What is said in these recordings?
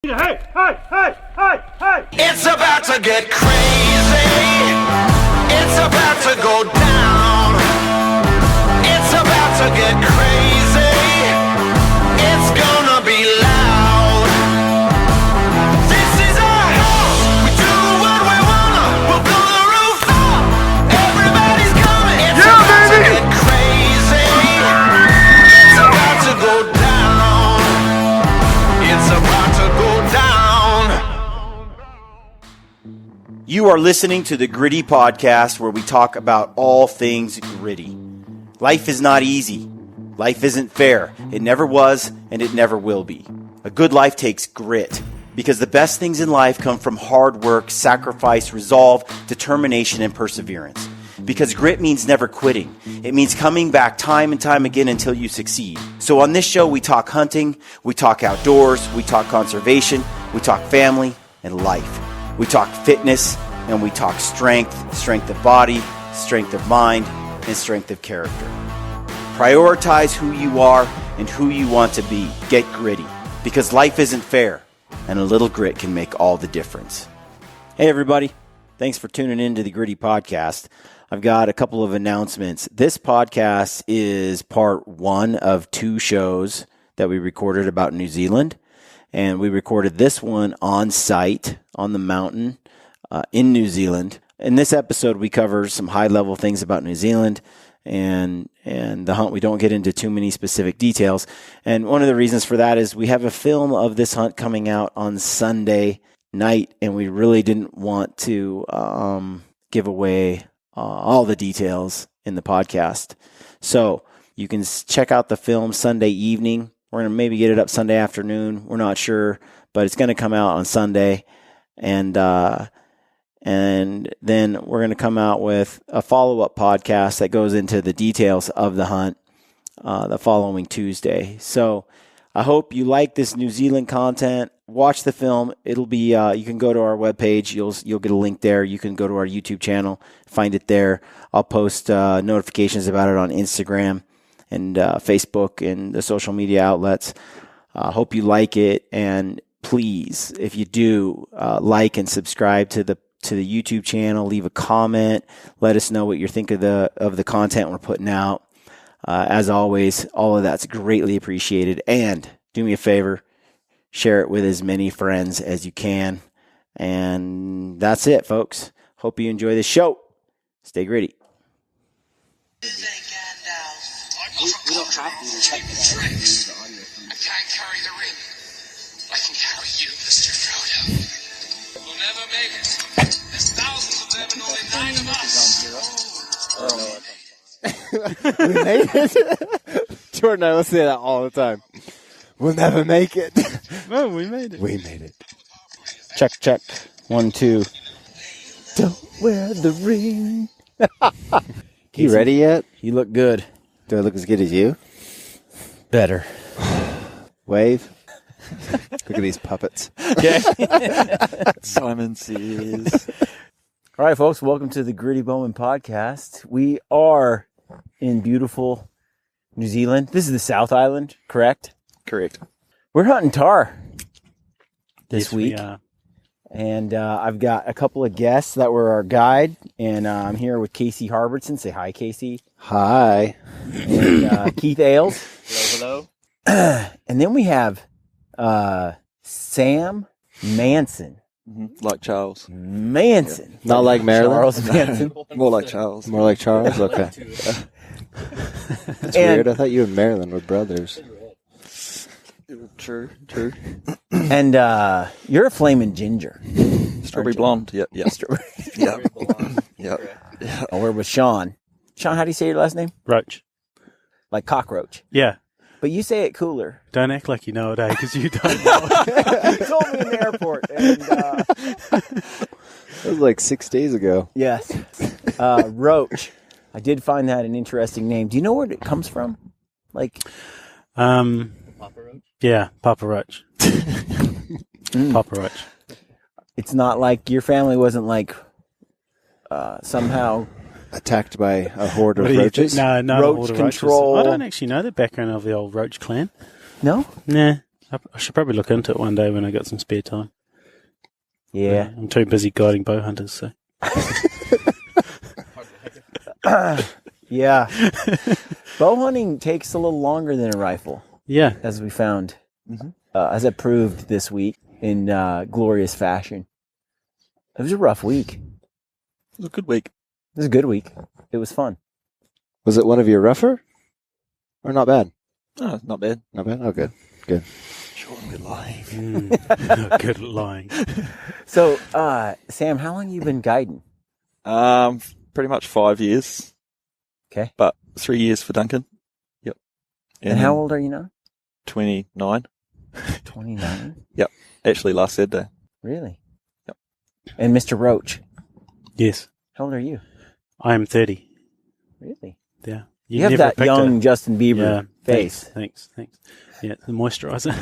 Hey, hey, hey, hey, hey! It's about to get crazy. It's about to go down. It's about to get crazy. It's gonna be loud. This is our house. We do what we wanna. We'll blow the roof up. Everybody's coming. It's about to get crazy. It's about to go down. It's about to go down. You are listening to the Gritty Podcast, where we talk about all things gritty. Life is not easy. Life isn't fair. It never was, and it never will be. A good life takes grit, because the best things in life come from hard work, sacrifice, resolve, determination, and perseverance. Because grit means never quitting. It means coming back time and time again until you succeed. So on this show, we talk hunting, we talk outdoors, we talk conservation, we talk family and life. We talk fitness, and we talk strength, strength of body, strength of mind, and strength of character. Prioritize who you are and who you want to be. Get gritty, because life isn't fair, and a little grit can make all the difference. Hey everybody, thanks for tuning in to the Gritty Podcast. I've got a couple of announcements. This podcast is part one of two shows that we recorded about New Zealand, and we recorded this one on site on the mountain in New Zealand. In this episode, we cover some high-level things about New Zealand and the hunt. We don't get into too many specific details. And one of the reasons for that is we have a film of this hunt coming out on Sunday night, and we really didn't want to give away all the details in the podcast. So you can check out the film Sunday evening. We're going to maybe get it up Sunday afternoon. We're not sure, but it's going to come out on Sunday. And then we're going to come out with a follow-up podcast that goes into the details of the hunt the following Tuesday. So I hope you like this New Zealand content. Watch the film. It'll be you can go to our webpage. You'll get a link there. You can go to our YouTube channel, find it there. I'll post notifications about it on Instagram and Facebook and the social media outlets. Hope you like it, and please, if you do, like and subscribe to the YouTube channel. Leave a comment. Let us know what you think of the content we're putting out. As always, all of that's greatly appreciated. And do me a favor, share it with as many friends as you can. And that's it, folks. Hope you enjoy the show. Stay gritty. We don't have to check it out. I can't carry the ring. I can carry you, Mr. Frodo. We'll never make it. There's thousands of them and only 9 of us. We made it. Jordan and I listen to that all the time. We'll never make it. No, we made it. We made it. Check. 1, 2. Don't wear the ring. You ready yet? You look good. Do I look as good as you? Better. Wave. Look at these puppets. Okay. Simon Says. All right, folks, welcome to the Gritty Bowman Podcast. We are in beautiful New Zealand. This is the South Island, correct? Correct. We're hunting tar this Yes, week. we are. And I've got a couple of guests that were our guide. And I'm here with Casey Harbertson. Say hi, Casey. Hi. And Keith Ailes. Hello. And then we have Sam Manson. Like Charles. Manson. Not like Marilyn? Charles Manson. More like Charles. More like Charles? Okay. That's weird. I thought you and Marilyn were brothers. True. And you're a flaming ginger. Strawberry blonde. Yep. Strawberry. Yep. Oh, we're with Shaun. Shaun, how do you say your last name? Roach. Like cockroach. Yeah. But you say it cooler. Don't act like you know it, because you don't know it. You told me in the airport. And, That was like 6 days ago. yes. Roach. I did find that an interesting name. Do you know where it comes from? Like, Papa Roach? Yeah, Papa Roach. Papa Roach. it's not like your family wasn't like somehow attacked by a horde of What do you roaches? think? No, Roach horde of control. roaches. I don't actually know the background of the old Roach clan. No? Nah. I should probably look into it one day when I got some spare time. Yeah. I'm too busy guiding bow hunters, so. Yeah. Bow hunting takes a little longer than a rifle, Yeah. as we found, as it proved this week in glorious fashion. It was a rough week. It It was a good week. was a good week. It was fun. Was it one of your rougher? Or not bad? Oh, not bad. Not bad? Oh, good. Good. Sure, good lying. Good lying. So, Sam, how long you been guiding? Pretty much 5 years. Okay. But 3 years for Duncan. Yep. And how old are you now? 29. 29? Yep. Actually, last Saturday. Really? Yep. And Mr. Roach, Yes. how old are you? I am 30. Really? Yeah. You have never that picked young it. Justin Bieber face. Thanks. Yeah, the moisturizer.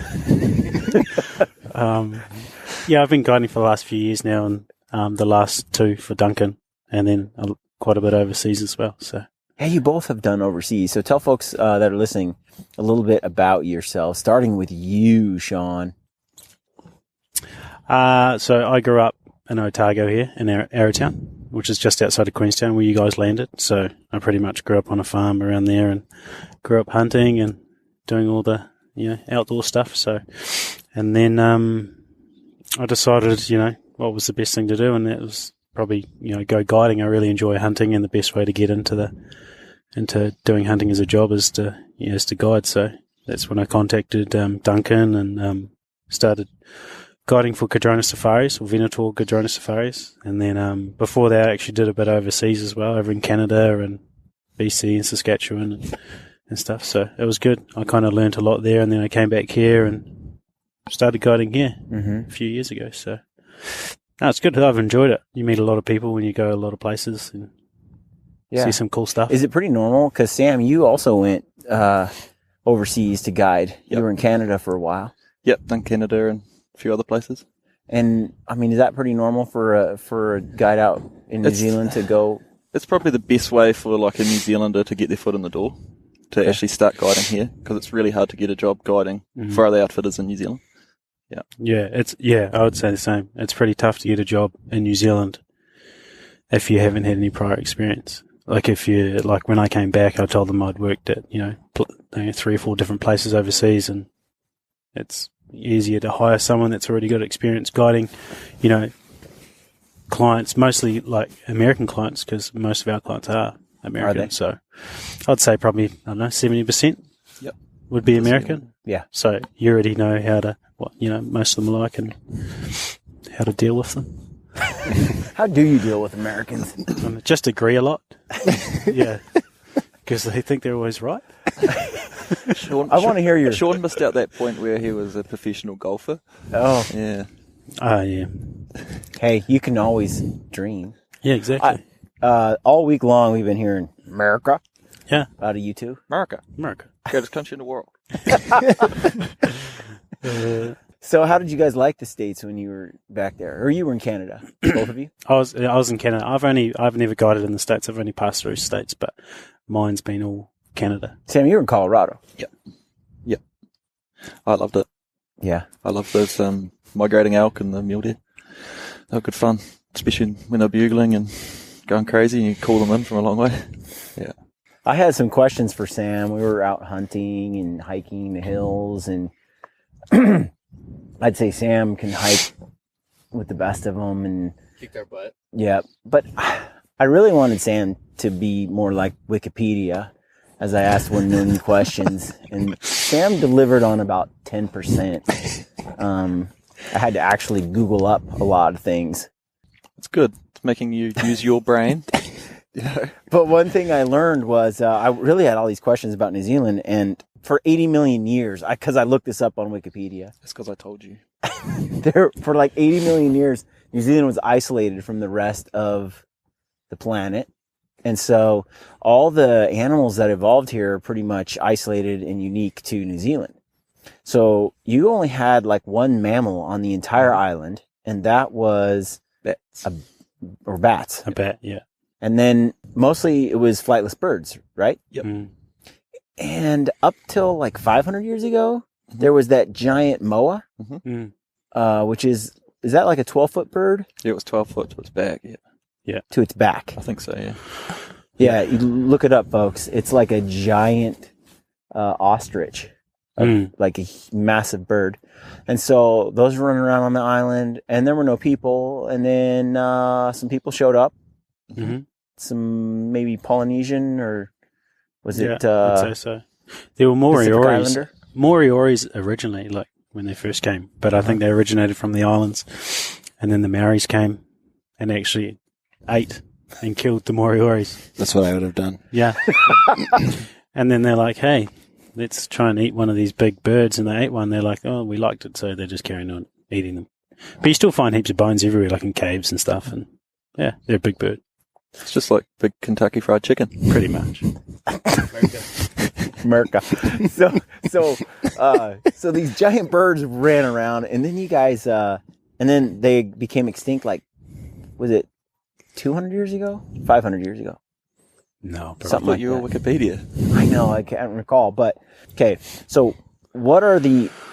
Yeah, I've been guiding for the last few years now, and the last 2 for Duncan, and then quite a bit overseas as well. So. Hey, you both have done overseas. So tell folks that are listening a little bit about yourself, starting with you, Shaun. So I grew up in Otago here in Arrowtown, which is just outside of Queenstown where you guys landed. So I pretty much grew up on a farm around there and grew up hunting and doing all the, outdoor stuff. So, and then, I decided, what was the best thing to do. And that was probably, go guiding. I really enjoy hunting, and the best way to get into doing hunting as a job is to guide. So that's when I contacted, Duncan and, started guiding for Cardrona Safaris, or Venator Cardrona Safaris. And then before that, I actually did a bit overseas as well, over in Canada and BC and Saskatchewan and stuff. So it was good. I kind of learned a lot there, and then I came back here and started guiding here a few years ago. So no, it's good. I've enjoyed it. You meet a lot of people when you go a lot of places and see some cool stuff. Is it pretty normal? Because, Sam, you also went overseas to guide. Yep. You were in Canada for a while. Yep, done Canada and a few other places. And, I mean, is that pretty normal for a guide out in New Zealand to go? It's probably the best way for like a New Zealander to get their foot in the door, to actually start guiding here, because it's really hard to get a job guiding for other outfitters in New Zealand. Yeah. I would say the same. It's pretty tough to get a job in New Zealand if you haven't had any prior experience. Like when I came back, I told them I'd worked at, 3 or 4 different places overseas, and it's easier to hire someone that's already got experience guiding, clients, mostly like American clients, because most of our clients are American. So I'd say probably, 70% would be American. Yeah. So you already know how to, most of them like and how to deal with them. How do you deal with Americans? Just agree a lot. Yeah. Because they think they're always right. I want to hear your... Shaun missed out that point where he was a professional golfer. Oh. Yeah. Yeah. Hey, you can always dream. Yeah, exactly. All week long, we've been hearing America. Yeah. Out of you two. America. Greatest country in the world. So how did you guys like the States when you were back there? Or you were in Canada, both of you? I was in Canada. I've never guided in the States. I've only passed through States, but mine's been all Canada. Sam, you were in Colorado. Yep. I loved it. Yeah. I loved those migrating elk and the mule deer. They were good fun, especially when they're bugling and going crazy and you call them in from a long way. Yeah. I had some questions for Sam. We were out hunting and hiking the hills, and I'd say Sam can hike with the best of them and kick their butt. Yeah, but I really wanted Sam to be more like Wikipedia as I asked 1 million questions, and Sam delivered on about 10%. I had to actually Google up a lot of things. It's good. It's making you use your brain. But one thing I learned was I really had all these questions about New Zealand, and for 80 million years, because I looked this up on Wikipedia. That's because I told you. For like 80 million years, New Zealand was isolated from the rest of the planet. And so all the animals that evolved here are pretty much isolated and unique to New Zealand. So you only had like one mammal on the entire island, and that was bats. Bats. A bat, yeah. And then mostly it was flightless birds, right? Yep. And up till like 500 years ago, there was that giant moa, which is that like a 12-foot bird? Yeah, it was 12 foot to its back. Yeah, To its back. I think so. Yeah. Yeah, you look it up, folks. It's like a giant ostrich, like a massive bird. And so those were running around on the island, and there were no people. And then some people showed up. Some maybe Polynesian, or was it? I'd say so. There were Moriori's originally, like when they first came, but I think they originated from the islands, and then the Maoris came and actually ate and killed the Moriori's. That's what I would have done. Yeah. And then they're like, hey, let's try and eat one of these big birds. And they ate one. They're like, oh, we liked it. So they're just carrying on eating them. But you still find heaps of bones everywhere, like in caves and stuff. And yeah, they're a big bird. It's just like big Kentucky Fried Chicken. Pretty much. America. So these giant birds ran around, and then you guys, and then they became extinct. Like, was it 200 years ago? 500 years ago? No, Something like your that. Wikipedia. I know, I can't recall. But okay, so what are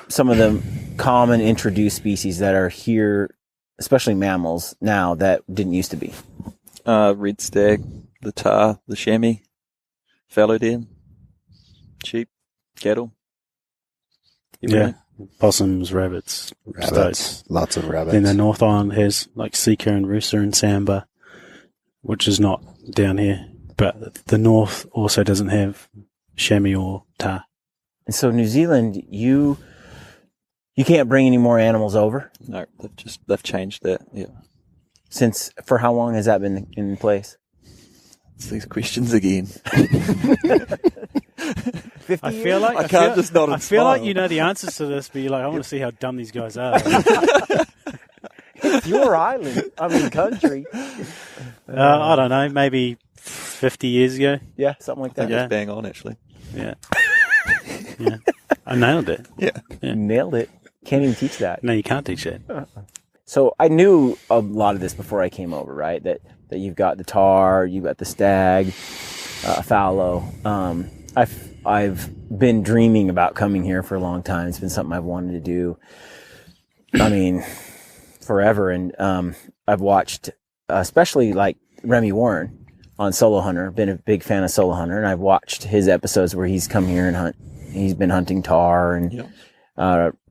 some of the common introduced species that are here, especially mammals now, that didn't used to be? Red stag, the tar, the chamois, fallow deer, sheep, cattle. Yeah. Possums, rabbits, stoats. Lots of rabbits. Then the North Island has like sika and rooster and samba, which is not down here. But the North also doesn't have chamois or tar. And so New Zealand, you can't bring any more animals over? No, they've changed that. Yeah. For how long has that been in place? It's these questions again. 50 I feel like I can't just nod and I feel like smile. you know the answers to this, but you're like, I want to see how dumb these guys are. It's your island. I mean, country. I don't know, maybe 50 years ago. Yeah, something like that. That was bang on, actually. Yeah. Yeah. I nailed it. Yeah. Nailed it. Can't even teach that. No, you can't teach that. So I knew a lot of this before I came over, right? That you've got the tar, you've got the stag, fallow. I've been dreaming about coming here for a long time. It's been something I've wanted to do. I mean, forever. And I've watched, especially like Remy Warren on Solo Hunter. Been a big fan of Solo Hunter, and I've watched his episodes where he's come here and hunt. He's been hunting tar, and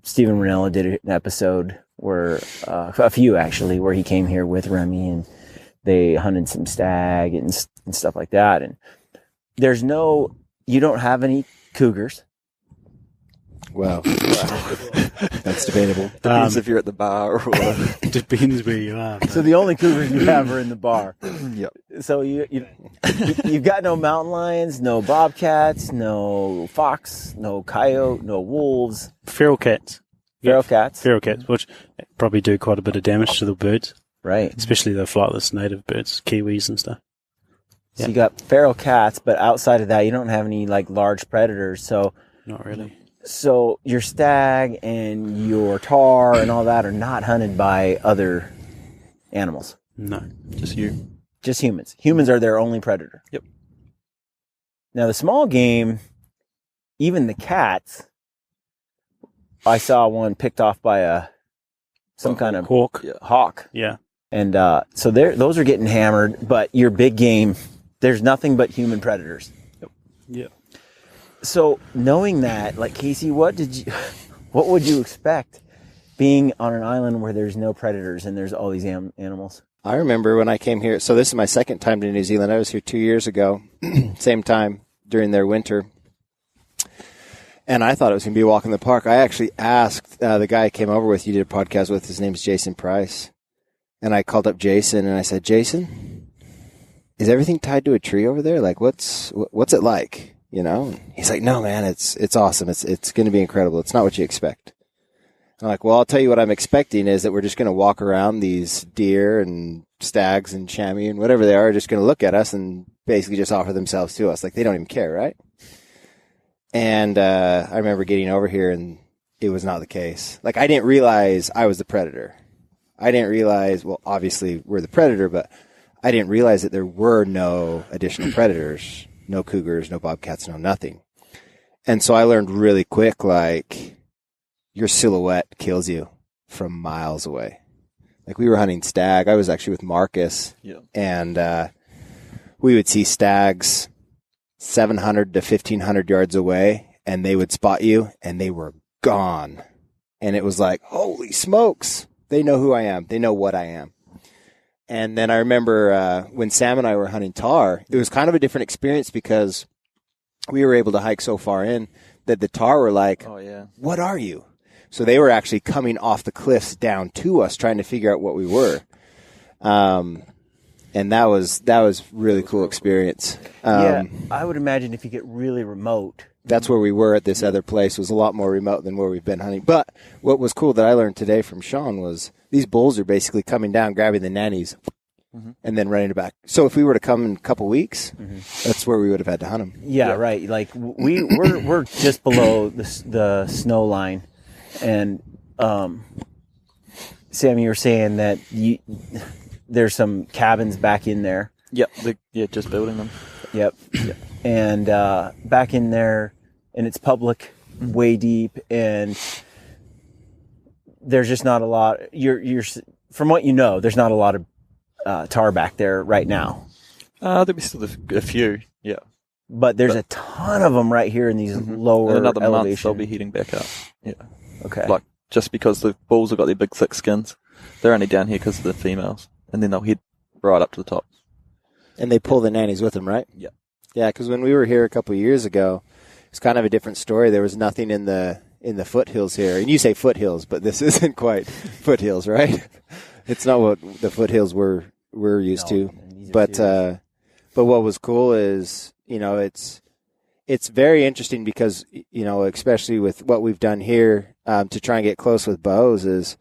Stephen Ranella did an episode where a few actually, where he came here with Remy and they hunted some stag and stuff like that. And you don't have any cougars. Wow. That's debatable. Depends if you're at the bar or whatever. Depends where you are. So the only cougars you have are in the bar. Yep. So you've got no mountain lions, no bobcats, no fox, no coyote, no wolves. Feral cats. Feral cats. Feral cats, which probably do quite a bit of damage to the birds, Right. especially the flightless native birds, kiwis and stuff. So you got feral cats, but outside of that, you don't have any like large predators. So Not really. So your stag and your tar and all that are not hunted by other animals. No. Just you. Just humans. Humans are their only predator. Yep. Now the small game, even the cats, I saw one picked off by some kind of Hawk. hawk. Yeah. And so those are getting hammered, but your big game, there's nothing but human predators. Yeah. So knowing that, like Casey, what would you expect being on an island where there's no predators and there's all these animals? I remember when I came here. So this is my second time to New Zealand. I was here 2 years ago, same time during their winter. And I thought it was going to be a walk in the park. I actually asked the guy I came over with, you did a podcast with, his name's Jason Price. And I called up Jason and I said, Jason, is everything tied to a tree over there? Like, what's it like? You know? He's like, no, man, it's awesome. It's going to be incredible. It's not what you expect. I'm like, well, I'll tell you what I'm expecting is that we're just going to walk around these deer and stags and chamois and whatever they are, just going to look at us and basically just offer themselves to us. Like, they don't even care, right? And I remember getting over here and it was not the case. Like, I didn't realize I was the predator. I didn't realize, well, obviously we're the predator, but I didn't realize that there were no additional predators, no cougars, no bobcats, no nothing. And so I learned really quick, like, your silhouette kills you from miles away. Like we were hunting stag. I was actually with Marcus, and we would see stags 700 to 1,500 yards away, and they would spot you, and they were gone. And it was like, holy smokes, they know who I am. They know what I am. And then I remember when Sam and I were hunting tahr, it was kind of a different experience because we were able to hike so far in that the tahr were like, Oh, yeah. what are you? So they were actually coming off the cliffs down to us, trying to figure out what we were. And that was really cool experience. Yeah, I would imagine if you get really remote. That's where we were at this other place. It was a lot more remote than where we've been hunting. But what was cool that I learned today from Shaun was these bulls are basically coming down, grabbing the nannies, and then running it back. So if we were to come in a couple weeks, that's where we would have had to hunt them. Yeah, right. Like we're just below the snow line, and Sam, you were saying that there's some cabins back in there. Yep. Just building them. Yep. And back in there, and it's public, way deep, and there's just not a lot. You're from what you know, there's not a lot of tahr back there right now. There'll be still a few. Yeah. But there's a ton of them right here in these lower In another month, elevation. they'll be heading back up. Yeah. Okay. Like, just because the bulls have got their big thick skins, they're only down here because of the females, and then they'll head right up to the top. And they pull the nannies with them, right? Yeah. Yeah, because when we were here a couple of years ago, it's kind of a different story. There was nothing in the foothills here. And you say foothills, but this isn't quite foothills, right? It's not what the foothills we're used to. But what was cool is, it's very interesting because, especially with what we've done here to try and get close with bows is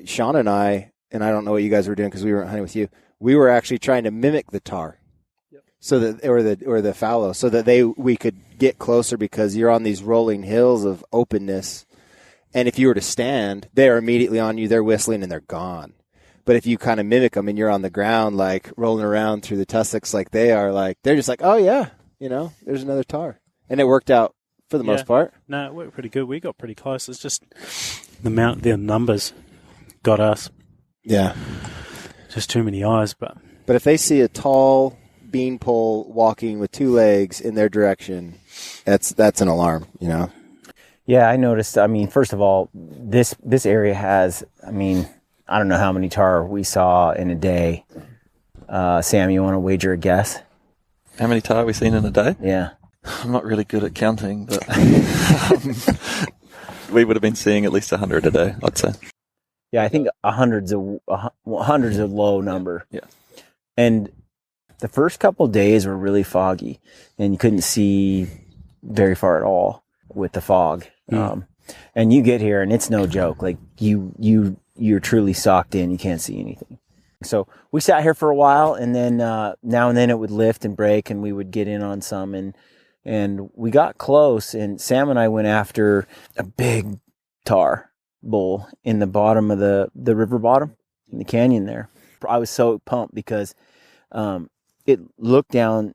Shaun and I don't know what you guys were doing because we weren't hunting with you. We were actually trying to mimic the tahr. So that, or the fallow, so that we could get closer because you're on these rolling hills of openness, and if you were to stand, they're immediately on you. They're whistling and they're gone. But if you kind of mimic them and you're on the ground, like rolling around through the tussocks, like they are, like they're just like, oh yeah, there's another tahr, and it worked out for the most part. No, it worked pretty good. We got pretty close. It's just the numbers got us. Yeah, just too many eyes. But if they see a tall beanpole walking with two legs in their direction, that's an alarm, Yeah, I noticed. I mean, first of all, this area has, I don't know how many tahr we saw in a day. Sam, you want to wager a guess? How many tahr have we seen in a day? Yeah. I'm not really good at counting, but we would have been seeing at least 100 a day, I'd say. Yeah, I think 100's a low number. Yeah. And the first couple of days were really foggy, and you couldn't see very far at all with the fog. And you get here, and it's no joke. Like you're truly socked in. You can't see anything. So we sat here for a while, and then now and then it would lift and break, and we would get in on some, and we got close. And Sam and I went after a big tahr bull in the bottom of the river bottom in the canyon there. I was so pumped because it looked down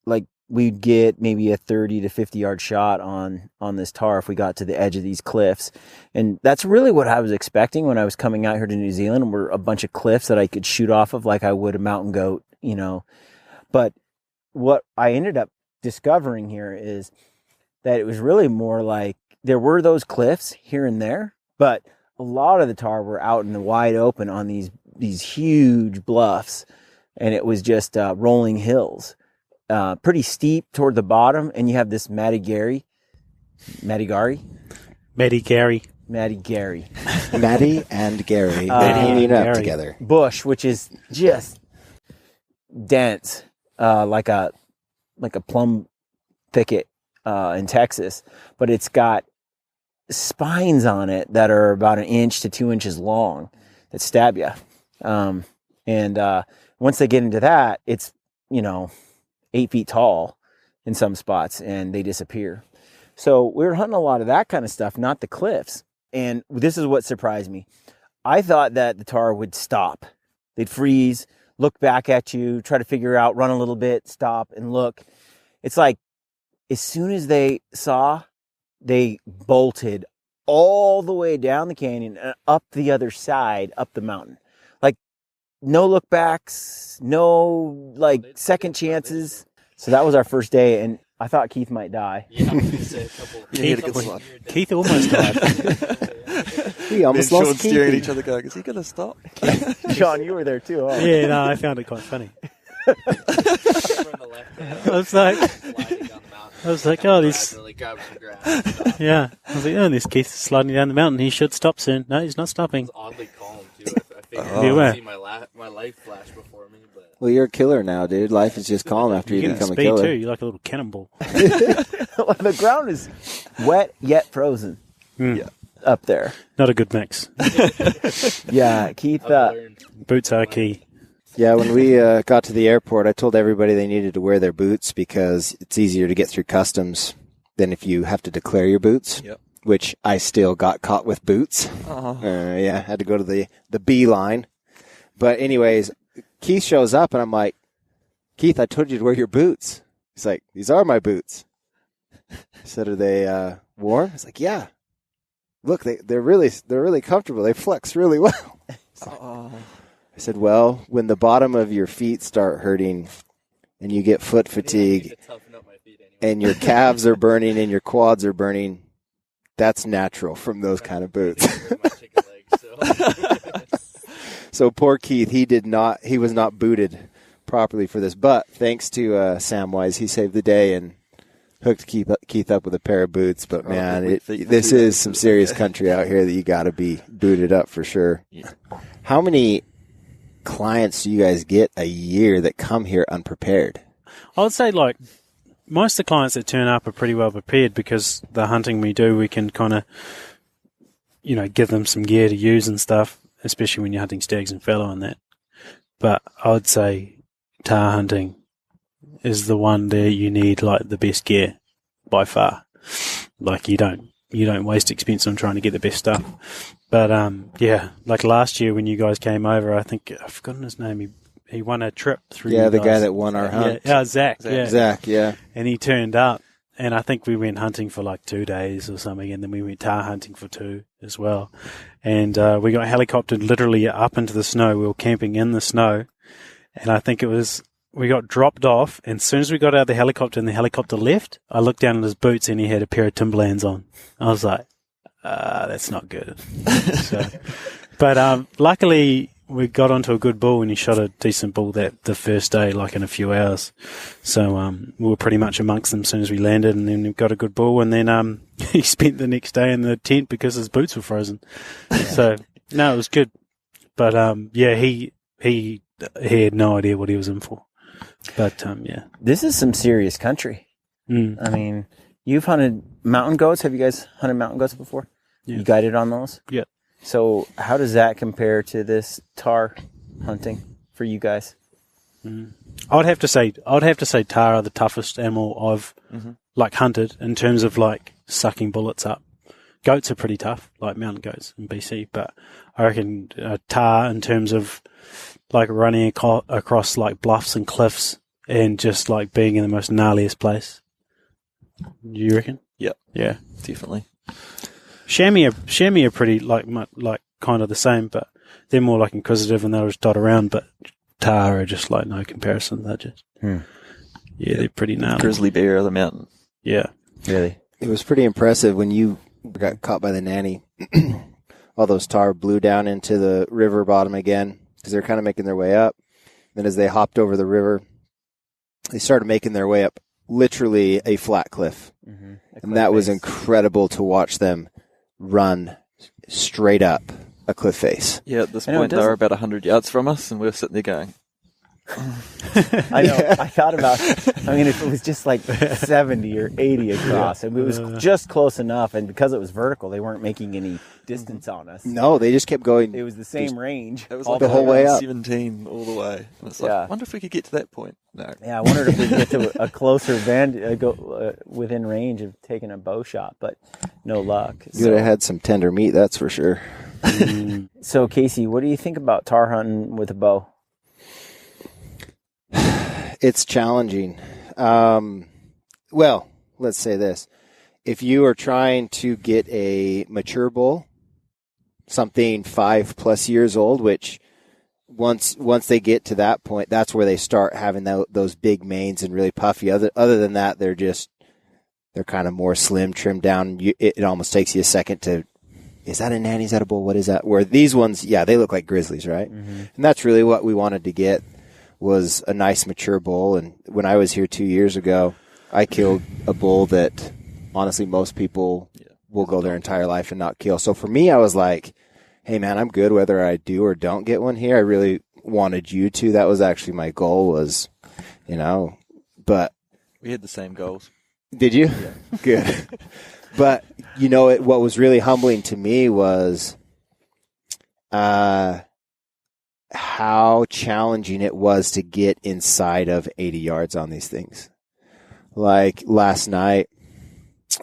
like we'd get maybe a 30 to 50 yard shot on this tahr if we got to the edge of these cliffs. And that's really what I was expecting when I was coming out here to New Zealand, were a bunch of cliffs that I could shoot off of like I would a mountain goat, But what I ended up discovering here is that it was really more like there were those cliffs here and there, but a lot of the tahr were out in the wide open on these huge bluffs. And it was just rolling hills, pretty steep toward the bottom. And you have this Matty Gary Maddie and Gary hanging up together. Bush, which is just dense, like a plum thicket in Texas, but it's got spines on it that are about 1 inch to 2 inches long that stab you. Once they get into that, it's, 8 feet tall in some spots, and they disappear. So we were hunting a lot of that kind of stuff, not the cliffs. And this is what surprised me. I thought that the tahr would stop. They'd freeze, look back at you, try to figure out, run a little bit, stop and look. It's like as soon as they saw, they bolted all the way down the canyon and up the other side, up the mountain. Like, no look backs, no, like, second chances. So that was our first day, and I thought Keith might die. Yeah, he had a good slot. Keith almost died. We almost Me and lost Sean staring at Keith. each other going, is he going to stop? Sean, you were there too, huh? Yeah, no, I found it quite funny. I was like, oh, this. Yeah, I was like, oh, this Keith's sliding down the mountain. He should stop soon. No, he's not stopping. Oddly calm too. I figured Yeah, where? I'd see my life flash before me, but Well, you're a killer now, dude. Life is just calm after you You get become a speed killer. too. You're like a little cannonball. The ground is wet yet frozen up there. Not a good mix. Yeah, Keith. I've learned. Boots are key. Yeah, when we got to the airport, I told everybody they needed to wear their boots because it's easier to get through customs than if you have to declare your boots. Yep. Which I still got caught with boots. Yeah, had to go to the B line. But anyways, Keith shows up and I'm like, Keith, I told you to wear your boots. He's like, these are my boots. I said, are they warm? He's like, yeah. Look, they're really comfortable. They flex really well. I said, well, when the bottom of your feet start hurting and you get foot fatigue To toughen up my feet anyway. and your calves are burning and your quads are burning, that's natural from those kind of boots. My chicken legs, so. So poor Keith, he was not booted properly for this. But thanks to Samwise, he saved the day and hooked Keith up with a pair of boots. But man, this is some serious country out here that you got to be booted up for sure. Yeah. How many clients do you guys get a year that come here unprepared? I would say, like, most of the clients that turn up are pretty well prepared because the hunting we do, we can kind of, give them some gear to use and stuff, especially when you're hunting stags and fallow and that. But I would say tahr hunting is the one that you need, like, the best gear by far. Like, you don't waste expense on trying to get the best stuff. But, yeah, like last year when you guys came over, I think, I've forgotten his name, he won a trip through Yeah, you the guys. guy that won our hunt. Yeah, Zach. Yeah. Zach, yeah. And he turned up, and I think we went hunting for like 2 days or something, and then we went tahr hunting for 2 as well. And we got helicoptered literally up into the snow. We were camping in the snow, and I think we got dropped off, and as soon as we got out of the helicopter and the helicopter left, I looked down at his boots, and he had a pair of Timberlands on. I was like, that's not good. But luckily, we got onto a good bull and he shot a decent bull the first day, like in a few hours. So we were pretty much amongst them as soon as we landed, and then we got a good bull. And then he spent the next day in the tent because his boots were frozen. So no, it was good. But yeah, he had no idea what he was in for. But yeah, This is some serious country. I mean, you've hunted mountain goats. Have you guys hunted mountain goats before? Yeah. You guided on those? Yeah. So how does that compare to this tahr hunting for you guys? I'd have to say tahr are the toughest animal I've like hunted in terms of like sucking bullets up. Goats are pretty tough, like mountain goats in BC, but I reckon tahr in terms of like running across like bluffs and cliffs and just like being in the most gnarliest place. You reckon? Yep. Yeah. Definitely. Chamois are pretty like kind of the same, but they're more like inquisitive and they'll just dot around. But tahr are just like no comparison. They're just they're pretty gnarly. Grizzly bear of the mountain. Yeah, Really? It was pretty impressive when you got caught by the nanny. All those tahr blew down into the river bottom again because they're kind of making their way up. Then as they hopped over the river, they started making their way up literally a flat cliff. And that was incredible to watch them run straight up a cliff face. Yeah, at this I know, point it they were doesn't- about 100 yards from us, and we were sitting there going, I know. I thought about, I mean, if it was just like 70 or 80 across, and it was just close enough, and because it was vertical, they weren't making any distance on us. No, they just kept going. It was the same range. it was all like the whole way up. 17 all the way. And it's like, Yeah. I wonder if we could get to that point. No. Yeah, I wondered if we could get to a closer within range of taking a bow shot, but no luck. You would have had some tender meat, that's for sure. So, Casey, what do you think about tahr hunting with a bow? It's challenging. Well, let's say this. if you are trying to get a mature bull, something 5+ years old, which once they get to that point, that's where they start having those big manes and really puffy. Other than that, they're kind of more slim, trimmed down. It almost takes you a second to, is that a nanny? Is that a bull? What is that? Where these ones, yeah, they look like grizzlies, right? Mm-hmm. And that's really what we wanted to get, was a nice mature bull. And when I was here 2 years ago, I killed a bull that honestly most people will go their entire life and not kill. So for me, I was like, hey man, I'm good whether I do or don't get one here. I really wanted you to. That was actually my goal, was, but We had the same goals. Did you? Yeah. Good. But, what was really humbling to me was how challenging it was to get inside of 80 yards on these things. Like last night,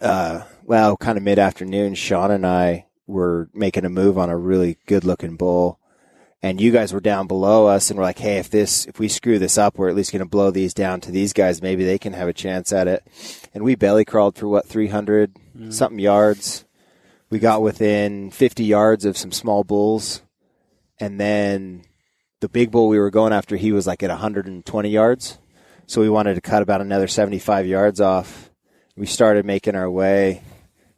kind of mid-afternoon, Shaun and I were making a move on a really good-looking bull. And you guys were down below us, and we're like, hey, if we screw this up, we're at least going to blow these down to these guys. Maybe they can have a chance at it. And we belly crawled for 300-something yards. We got within 50 yards of some small bulls. And then the big bull we were going after, he was like at 120 yards. So we wanted to cut about another 75 yards off. We started making our way,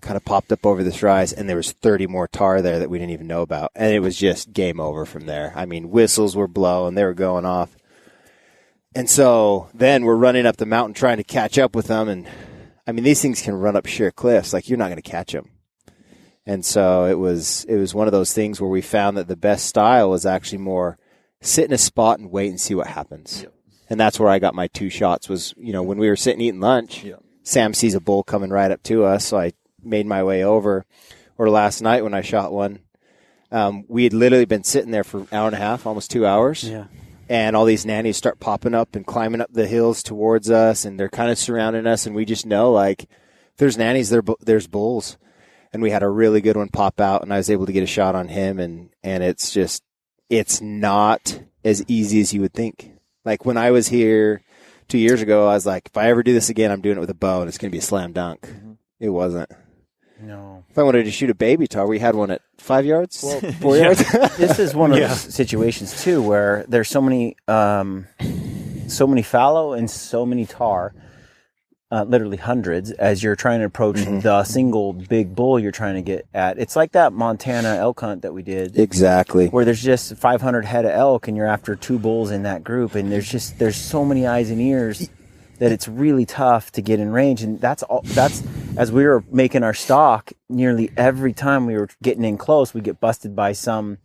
kind of popped up over this rise, and there was 30 more tar there that we didn't even know about. And it was just game over from there. I mean, whistles were blowing. They were going off. And so then we're running up the mountain trying to catch up with them. And, I mean, these things can run up sheer cliffs. Like, you're not going to catch them. And so it was one of those things where we found that the best style was actually more sit in a spot and wait and see what happens. Yep. And that's where I got my 2 shots was, when we were sitting eating lunch, yep. Sam sees a bull coming right up to us. So I made my way over. Or last night when I shot one, we had literally been sitting there for an hour and a half, almost 2 hours. Yeah. And all these nannies start popping up and climbing up the hills towards us, and they're kind of surrounding us, and we just know, like, if there's nannies, there's bulls. And we had a really good one pop out, and I was able to get a shot on him, and it's not as easy as you would think. Like, when I was here 2 years ago, I was like, if I ever do this again, I'm doing it with a bow, and it's going to be a slam dunk. Mm-hmm. It wasn't. No. If I wanted to shoot a baby tar, we had one at 5 yards, 4 yards. This is one of those situations too, where there's so many fallow and so many tar, literally hundreds, as you're trying to approach the single big bull you're trying to get at. It's like that Montana elk hunt that we did. Exactly. Where there's just 500 head of elk, and you're after 2 bulls in that group, and there's so many eyes and ears that it's really tough to get in range. And that's as we were making our stock, nearly every time we were getting in close, we get busted by some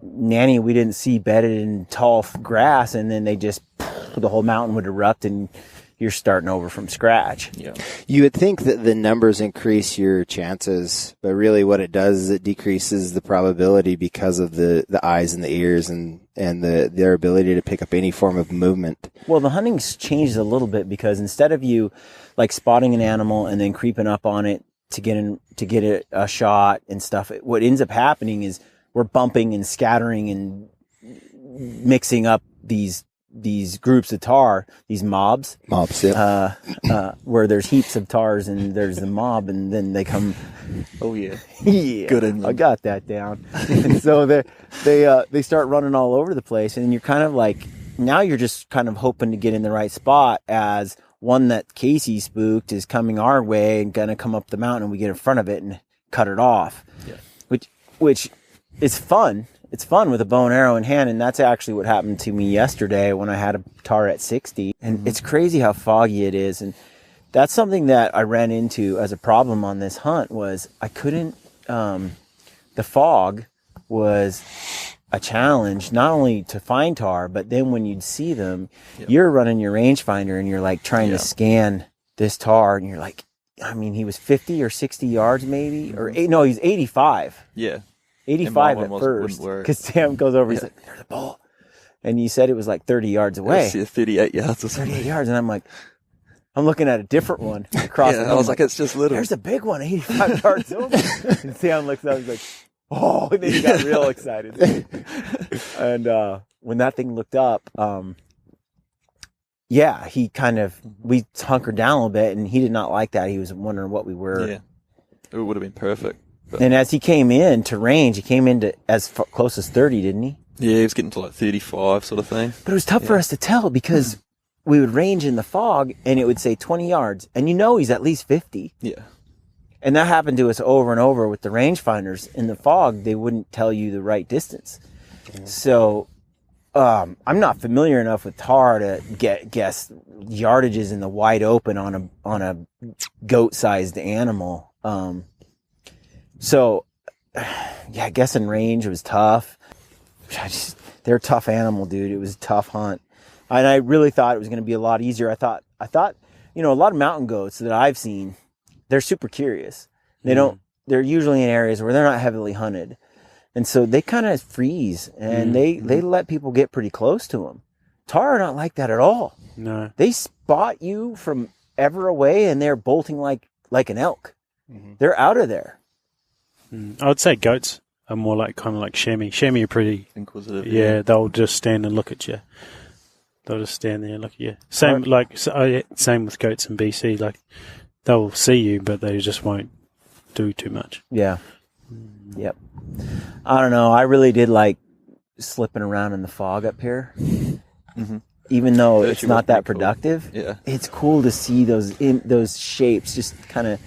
nanny we didn't see bedded in tall grass, and then the whole mountain would erupt, and you're starting over from scratch. Yeah. You would think that the numbers increase your chances, but really what it does is it decreases the probability because of the eyes and the ears and their ability to pick up any form of movement. Well, the hunting's changed a little bit, because instead of you like spotting an animal and then creeping up on it to get a shot and stuff, what ends up happening is we're bumping and scattering and mixing up these groups of tar, these mobs, yeah. Where there's heaps of tars and there's the mob, and then they come. Oh yeah, yeah, good in them. I got that down. And so they start running all over the place, and you're kind of like, now you're just kind of hoping to get in the right spot, as one that Casey spooked is coming our way and gonna come up the mountain, and we get in front of it and cut it off. Yeah. Which is fun. It's fun with a bow and arrow in hand, and that's actually what happened to me yesterday when I had a tar at 60. And it's crazy how foggy it is, and that's something that I ran into as a problem on this hunt. Was I couldn't. The fog was a challenge, not only to find tar, but then when you'd see them, you're running your rangefinder and you're like trying to scan this tar, and you're like, I mean, he was 50 or 60 yards maybe, or no, he's 85. Yeah. 85 at first, because Sam goes over, he's like, there's a bull. And you said it was like 30 yards away. 38 yards or something. 38 yards, and I'm like, I'm looking at a different one across the I was like, it's just little. There's a big one, 85 yards over. And Sam looks up, he's like, oh, and then he got real excited. And when that thing looked up, yeah, he kind of, we hunkered down a little bit, and he did not like that. He was wondering what we were. Yeah. It would have been perfect. But And as he came in to range, he came into as close as 30, didn't he? yeah, he was getting to like 35 sort of thing. But it was tough for us to tell because we would range in the fog and it would say 20 yards. And he's at least 50. Yeah. And that happened to us over and over with the rangefinders. In the fog, they wouldn't tell you the right distance. So I'm not familiar enough with tar to guess yardages in the wide open on a goat-sized animal. So guessing range was tough. They're a tough animal, dude. It was a tough hunt. And I really thought it was going to be a lot easier. I thought, a lot of mountain goats that I've seen, they're super curious. They're usually in areas where they're not heavily hunted. And so they kind of freeze and they let people get pretty close to them. Tahr are not like that at all. No. They spot you from ever away and they're bolting like an elk. They're out of there. I would say goats are more like kind of like chamois. Chamois are pretty Inquisitive. Yeah, they'll just stand and look at you. They'll just stand there and look at you. Same with goats in BC. Like they'll see you, but they just won't do too much. Yeah. Yep. I don't know. I really did like slipping around in the fog up here. Even though That it's actually not was that pretty cool. productive. Yeah. It's cool to see those shapes just kind of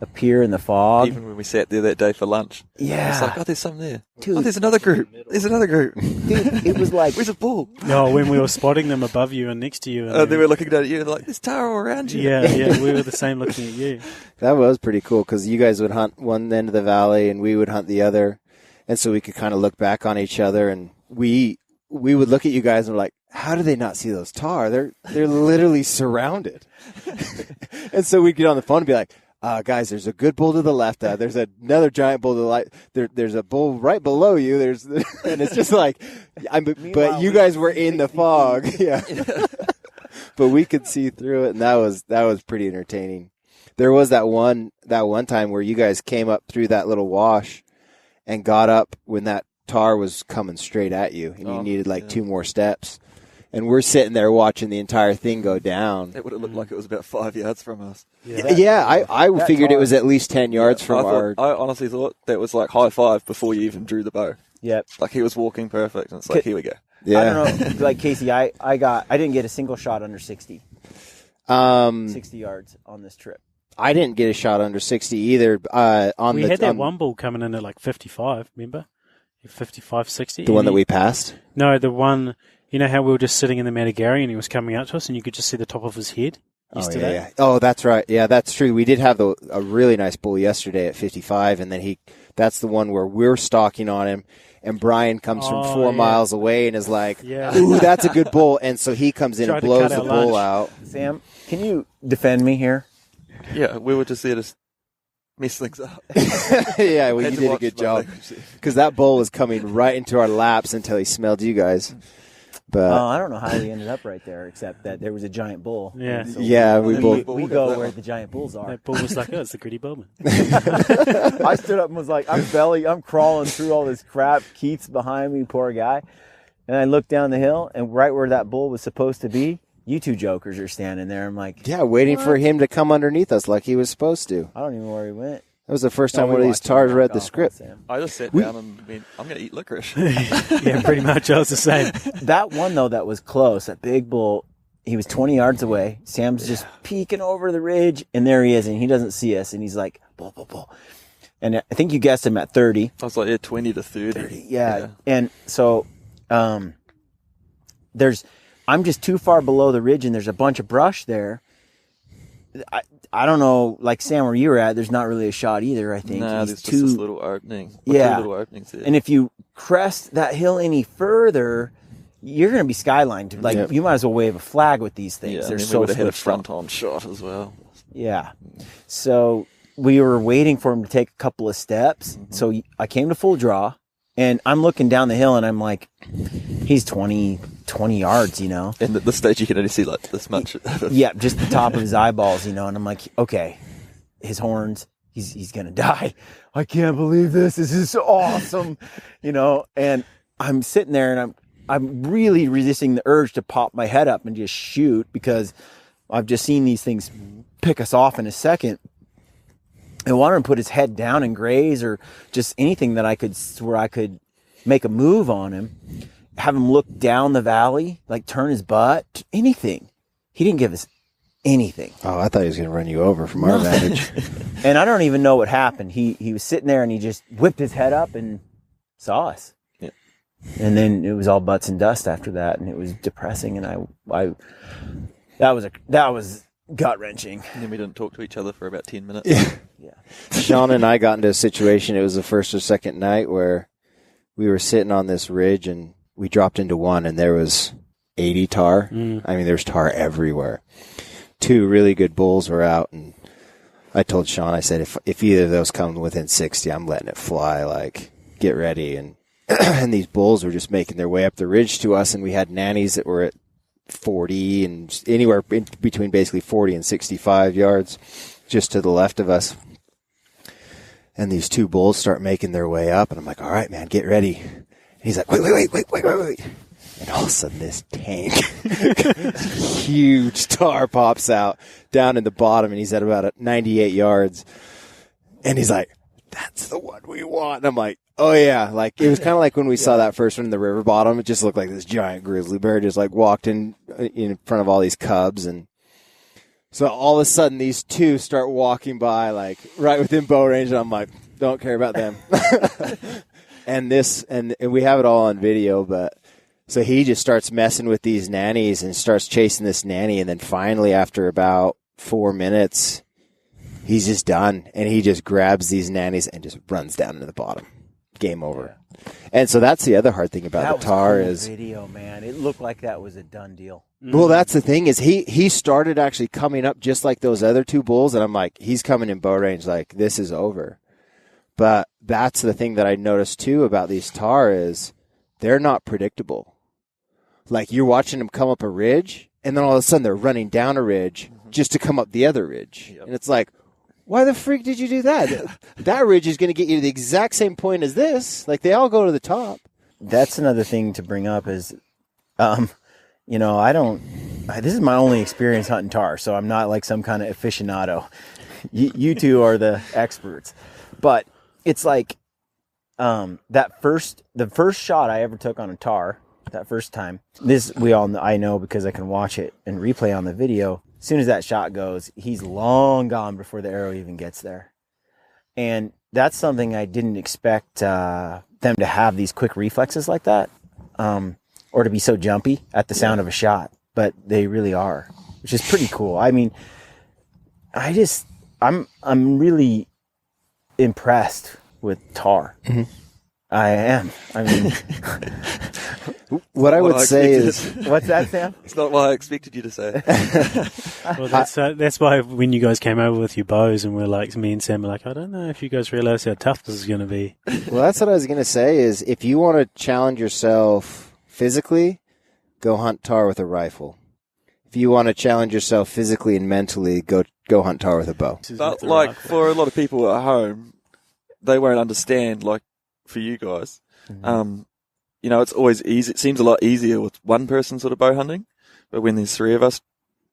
appear in the fog. Even when we sat there that day for lunch. Yeah. It's like, oh, there's some there. Dude. Oh, there's another group. There's another group. Dude, it was like Where's a bull? No, when we were spotting them above you and next to you. And They were looking down at you and like, there's Tahr all around you. yeah, we were the same looking at you. That was pretty cool because you guys would hunt one end of the valley and we would hunt the other. And so we could kind of look back on each other and we would look at you guys and we're like, how do they not see those Tahr? They're literally surrounded. And so we'd get on the phone and be like, guys, there's a good bull to the left. There's another giant bull to the right. There's a bull right below you. And it's just like, but you guys were in the fog. Yeah. But we could see through it. And that was pretty entertaining. There was that one time where you guys came up through that little wash and got up when that Tahr was coming straight at you and you needed like 2 more steps. And we're sitting there watching the entire thing go down. It would have looked like it was about 5 yards from us. I figured it was at least 10 yards from our... I honestly thought that was like high five before you even drew the bow. Yep. Like he was walking perfect, and it's like, here we go. Yeah. I don't know, like Casey, I didn't get a single shot under 60 yards on this trip. I didn't get a shot under 60 either. We had that one bull coming in at like 55, remember? 55, 60. The one that we passed? No, the one, you know how we were just sitting in the Matagari and he was coming out to us and you could just see the top of his head yesterday? Yeah. Oh, that's right. Yeah, that's true. We did have a really nice bull yesterday at 55, and then that's the one where we're stalking on him, and Brian comes from 4 miles away and is like, ooh, that's a good bull. And so he comes in and blows the bull out. Sam, can you defend me here? Yeah, we were just there to mess things up. Yeah, well, you did a good job. Because that bull was coming right into our laps until he smelled you guys. But I don't know how we ended up right there, except that there was a giant bull. Yeah. So we go where the giant bulls are. That bull was like, oh, it's the Gritty Bowman. I stood up and was like, I'm crawling through all this crap. Keith's behind me, poor guy. And I looked down the hill, and right where that bull was supposed to be, you two jokers are standing there. I'm like, yeah, waiting for him to come underneath us like he was supposed to. I don't even know where he went. That was the first time one of these Tahrs read the script. I just sat down and went, I'm going to eat licorice. Yeah, pretty much. I was the same. That one, though, that was close, that big bull, he was 20 yards away. Sam's just peeking over the ridge, and there he is, and he doesn't see us, and he's like, bull, bull, bull. And I think you guessed him at 30. I was like, 20 to 30. Yeah. And so I'm just too far below the ridge, and there's a bunch of brush there. I don't know, like Sam, where you were at, there's not really a shot either, I think. No, there's just this little opening. Yeah. 2 little openings there. And if you crest that hill any further, you're going to be skylined. Like, you might as well wave a flag with these things. Yeah, They're and then so we would have had a switched up. front-on shot as well. Yeah. So we were waiting for him to take a couple of steps. Mm-hmm. So I came to full draw, and I'm looking down the hill, and I'm like, he's 20 yards, you know? And at this stage, you can only see like this much. Yeah, just the top of his eyeballs, you know? And I'm like, okay, his horns, he's going to die. I can't believe this. This is so awesome, you know? And I'm sitting there, and I'm really resisting the urge to pop my head up and just shoot, because I've just seen these things pick us off in a second. I want him to put his head down and graze, or just anything that I could make a move on him, have him look down the valley, like turn his butt, anything. He didn't give us anything. Oh, I thought he was going to run you over from our vantage. And I don't even know what happened. He was sitting there and he just whipped his head up and saw us. Yeah. And then it was all butts and dust after that, and it was depressing. And that was gut wrenching. And then we didn't talk to each other for about 10 minutes. Yeah. Yeah. Shaun and I got into a situation. It was the first or second night where we were sitting on this ridge, and we dropped into one, and there was 80 tar. I mean, there's tar everywhere. 2 really good bulls were out, and I told Shaun, I said, if either of those come within 60, I'm letting it fly. Like, get ready. And and these bulls were just making their way up the ridge to us, and we had nannies that were at 40 and anywhere in between basically 40 and 65 yards just to the left of us. And these 2 bulls start making their way up, and I'm like, all right, man, get ready. And he's like, wait. And all of a sudden this tank, huge tar pops out down in the bottom, and he's at about 98 yards. And he's like, that's the one we want. And I'm like, oh yeah. Like, it was kind of like when we saw that first one in the river bottom. It just looked like this giant grizzly bear just like walked in front of all these cubs. And so all of a sudden these 2 start walking by, like right within bow range. And I'm like, don't care about them. and we have it all on video, but so he just starts messing with these nannies and starts chasing this nanny. And then finally, after about 4 minutes, he's just done. And he just grabs these nannies and just runs down into the bottom. Game over. And so that's the other hard thing about the tar is video, man. It looked like that was a done deal. Well, that's the thing is he started actually coming up just like those other 2 bulls. And I'm like, he's coming in bow range. Like, this is over. But that's the thing that I noticed too about these tar is they're not predictable. Like, you're watching them come up a ridge, and then all of a sudden they're running down a ridge just to come up the other ridge. Yep. And it's like, why the freak did you do that? That ridge is going to get you to the exact same point as this. Like, they all go to the top. That's another thing to bring up is, this is my only experience hunting tar, so I'm not like some kind of aficionado. You 2 are the experts. But it's like, the first shot I ever took on a tar, that first time, I know because I can watch it and replay on the video. As soon as that shot goes, he's long gone before the arrow even gets there. And that's something I didn't expect them to have, these quick reflexes like that, or to be so jumpy at the sound of a shot. But they really are, which is pretty cool. I mean, I'm really impressed with tar. Mm-hmm. I am. I mean, what I would say is, what's that, Sam? It's not what I expected you to say. Well, that's why when you guys came over with your bows and me and Sam were like, I don't know if you guys realize how tough this is going to be. Well, that's what I was going to say is if you want to challenge yourself physically, go hunt tar with a rifle. If you want to challenge yourself physically and mentally, go hunt tar with a bow. But like for a lot of people at home, they won't understand, like for you guys. Mm-hmm. It's always easy. It seems a lot easier with one person sort of bow hunting, but when there's 3 of us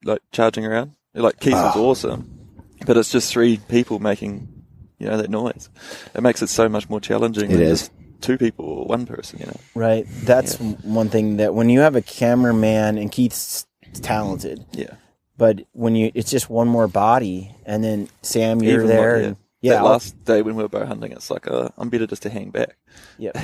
like charging around, like Keith was awesome, but it's just 3 people making, that noise. It makes it so much more challenging. It is. 2 people or 1 person, Right. That's one thing that when you have a cameraman, and Keith's talented. Yeah. But when it's just one more body, and then Sam, you're Even there. That last day when we were bow hunting, it's like I'm better just to hang back. Yep.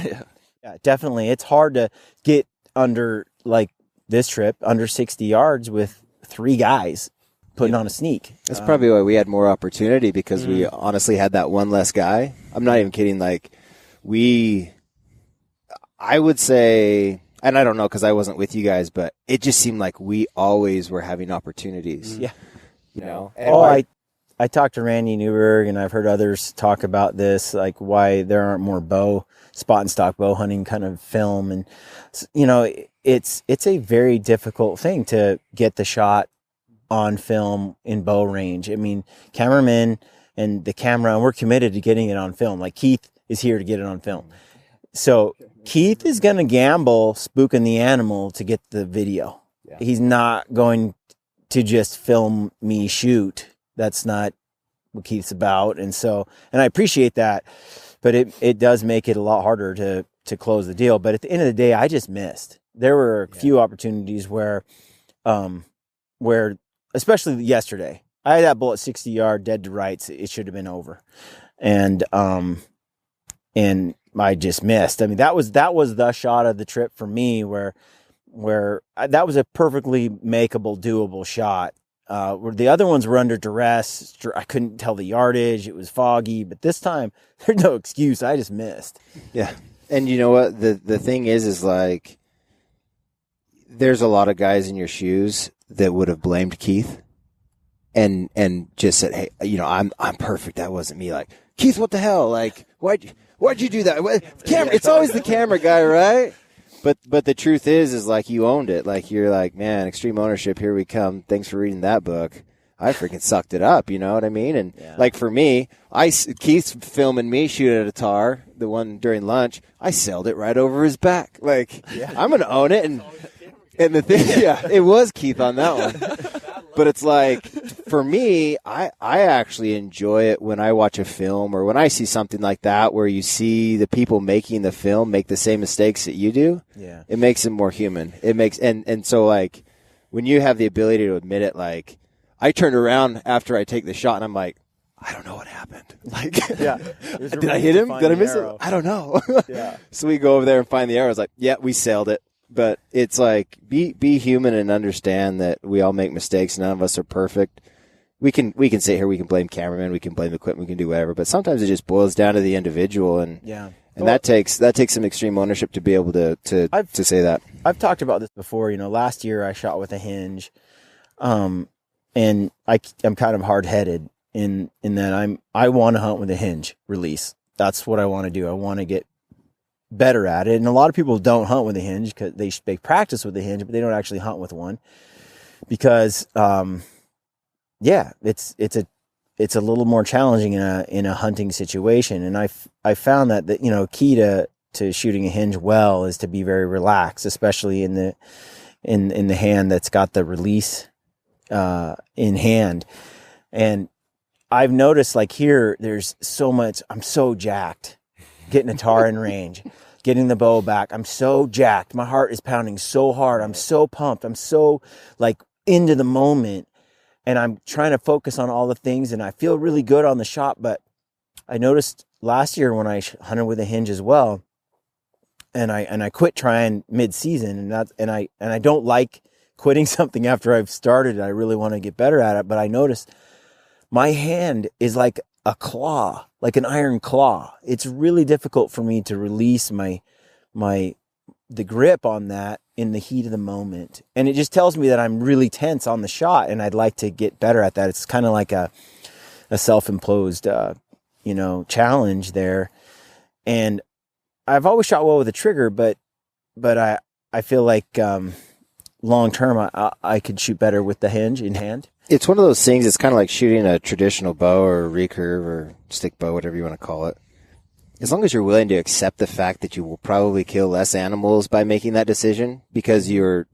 Yeah, definitely. It's hard to get under, like this trip, under 60 yards with 3 guys putting on a sneak. That's probably why we had more opportunity, because we honestly had that one less guy. I'm not even kidding. Like, I would say, and I don't know because I wasn't with you guys, but it just seemed like we always were having opportunities. Yeah. I talked to Randy Newberg, and I've heard others talk about this, like why there aren't more spot and stock bow hunting kind of film. And, it's a very difficult thing to get the shot on film in bow range. I mean, cameramen and the camera, and we're committed to getting it on film. Like Keith is here to get it on film. So Keith is going to gamble spooking the animal to get the video. Yeah. He's not going to just film me shoot. That's not what Keith's about. And I appreciate that, but it does make it a lot harder to close the deal. But at the end of the day, I just missed. There were a few opportunities where, especially yesterday, I had that bull at 60 yard dead to rights. It should have been over. And I just missed. I mean, that was the shot of the trip for me where that was a perfectly makeable, doable shot. Where the other ones were under duress. I couldn't tell the yardage. It was foggy, but this time there's no excuse. I just missed. Yeah. And you know what? The thing is like, there's a lot of guys in your shoes that would have blamed Keith and just said, hey, you know, I'm perfect. That wasn't me. Like, Keith, what the hell? Like, why'd you do that? Camera. It's always the camera guy, right? But the truth is like you owned it. Like you're like, man, extreme ownership. Here we come. Thanks for reading that book. I freaking sucked it up. You know what I mean? And like for me, Keith's filming me shoot at a tar, the one during lunch. I sailed it right over his back. Like I'm gonna own it. And the thing, it was Keith on that one. But it's like, for me, I actually enjoy it when I watch a film or when I see something like that where you see the people making the film make the same mistakes that you do. Yeah. It makes them more human. It makes, and so like, when you have the ability to admit it, like, I turned around after I take the shot and I'm like, I don't know what happened. Like, did I hit him? Did I miss it? I don't know. So we go over there and find the arrow. I was like, yeah, we sailed it. But it's like, be human and understand that we all make mistakes. None of us are perfect. We can sit here, we can blame cameramen, we can blame equipment, we can do whatever. But sometimes it just boils down to the individual, and that takes some extreme ownership to be able to say that. I've talked about this before. You know, last year I shot with a hinge, and I'm kind of hard headed in that I want to hunt with a hinge release. That's what I want to do. I want to get better at it. And a lot of people don't hunt with a hinge because they practice with a hinge, but they don't actually hunt with one because, it's a little more challenging in a hunting situation. And I found that, you know, key to shooting a hinge well is to be very relaxed, especially in the hand that's got the release, in hand. And I've noticed like here, there's so much, I'm so jacked getting a tar in range, getting the bow back. I'm so jacked. My heart is pounding so hard. I'm so pumped. I'm so like into the moment, and I'm trying to focus on all the things, and I feel really good on the shot. But I noticed last year when I hunted with a hinge as well, and I quit trying mid-season, and I don't like quitting something after I've started. I really want to get better at it, but I noticed my hand is like a claw, like an iron claw. It's really difficult for me to release the grip on that in the heat of the moment. And it just tells me that I'm really tense on the shot, and I'd like to get better at that. It's kind of like a self-imposed, challenge there. And I've always shot well with a trigger, but I feel like, long term, I could shoot better with the hinge in hand. It's one of those things. It's kind of like shooting a traditional bow or a recurve or stick bow, whatever you want to call it. As long as you're willing to accept the fact that you will probably kill less animals by making that decision, because your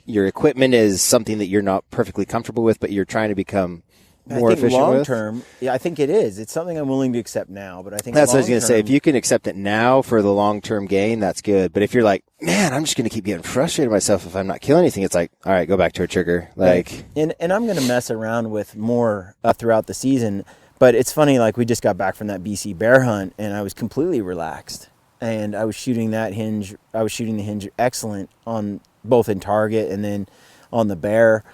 equipment is something that you're not perfectly comfortable with, but you're trying to become more efficient long with. Term, I think it is. It's something I'm willing to accept now, but I think that's what I was going to say. If you can accept it now for the long-term gain, that's good. But if you're like, man, I'm just going to keep getting frustrated with myself if I'm not killing anything, it's like, all right, go back to a trigger. Like, and I'm going to mess around with more throughout the season. But it's funny, like we just got back from that BC bear hunt, and I was completely relaxed, and I was shooting that hinge. I was shooting the hinge excellent on both in target and then on the bear.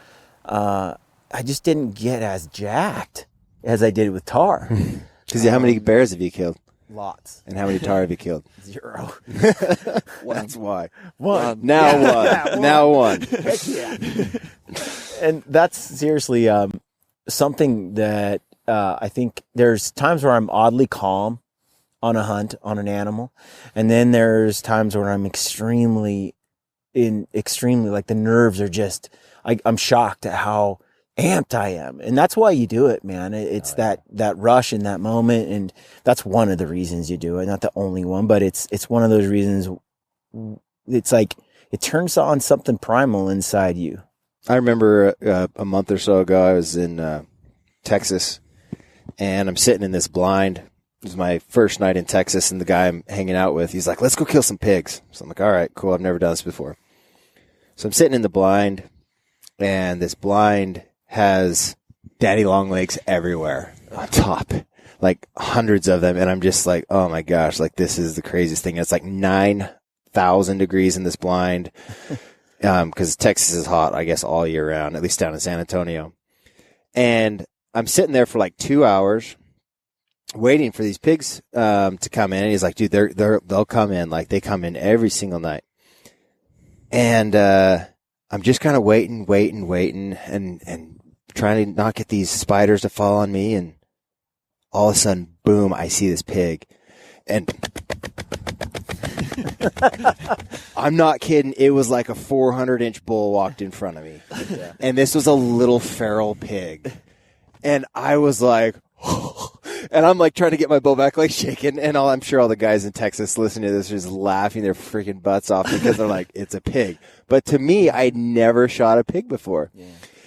I just didn't get as jacked as I did with tar. Because how many bears have you killed? Lots. And how many tar have you killed? 0. That's why. One. Now one. Now one. Heck yeah. And that's seriously something that I think there's times where I'm oddly calm on a hunt, on an animal. And then there's times where I'm extremely like the nerves are just, I'm shocked at how amped I am. And that's why you do it, man. It's that rush in that moment. And that's one of the reasons you do it. Not the only one, but it's one of those reasons it's like it turns on something primal inside you. I remember a month or so ago, I was in Texas, and I'm sitting in this blind. It was my first night in Texas, and the guy I'm hanging out with, he's like, let's go kill some pigs. So I'm like, all right, cool. I've never done this before. So I'm sitting in the blind, and this blind has daddy long legs everywhere on top, like hundreds of them. And I'm just like, oh my gosh, like this is the craziest thing. It's like 9,000 degrees in this blind. Cause Texas is hot, I guess, all year round, at least down in San Antonio. And I'm sitting there for like 2 hours waiting for these pigs, to come in. And he's like, dude, they'll come in. Like they come in every single night. And, I'm just kind of waiting and trying to not get these spiders to fall on me. And all of a sudden, boom, I see this pig. And I'm not kidding. It was like a 400-inch bull walked in front of me. Yeah. And this was a little feral pig. And I was like, and I'm like trying to get my bull back, like shaking. And I'm sure all the guys in Texas listening to this are just laughing their freaking butts off because they're like, it's a pig. But to me, I'd never shot a pig before. Yeah.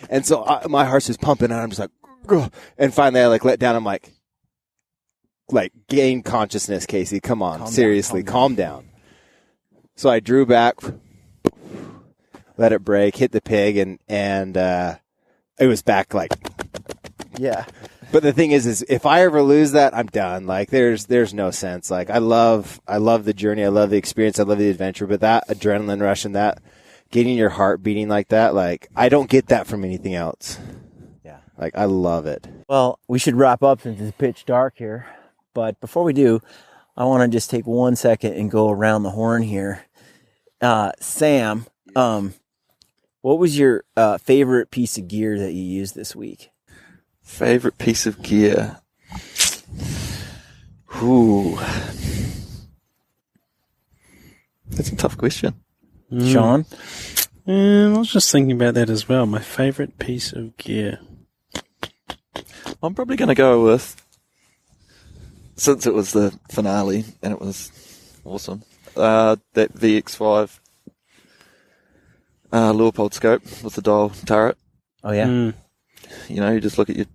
And so my heart's just pumping and I'm just like, ugh. And finally I like let down. I'm like gain consciousness, Casey. Come on. Seriously, calm down. So I drew back, let it break, hit the pig, and it was back like, yeah. But the thing is if I ever lose that, I'm done. Like there's no sense. Like I love the journey. I love the experience. I love the adventure, but that adrenaline rush and that getting your heart beating like that, like I don't get that from anything else. Yeah. Like I love it. Well, we should wrap up since it's pitch dark here. But before we do, I want to just take 1 second and go around the horn here. Sam, what was your favorite piece of gear that you used this week? Favorite piece of gear? Ooh. That's a tough question. Shaun? I was just thinking about that as well. My favorite piece of gear. I'm probably going to go with, since it was the finale and it was awesome, that VX5 Leupold scope with the dial turret. Oh, yeah? You know, you just look at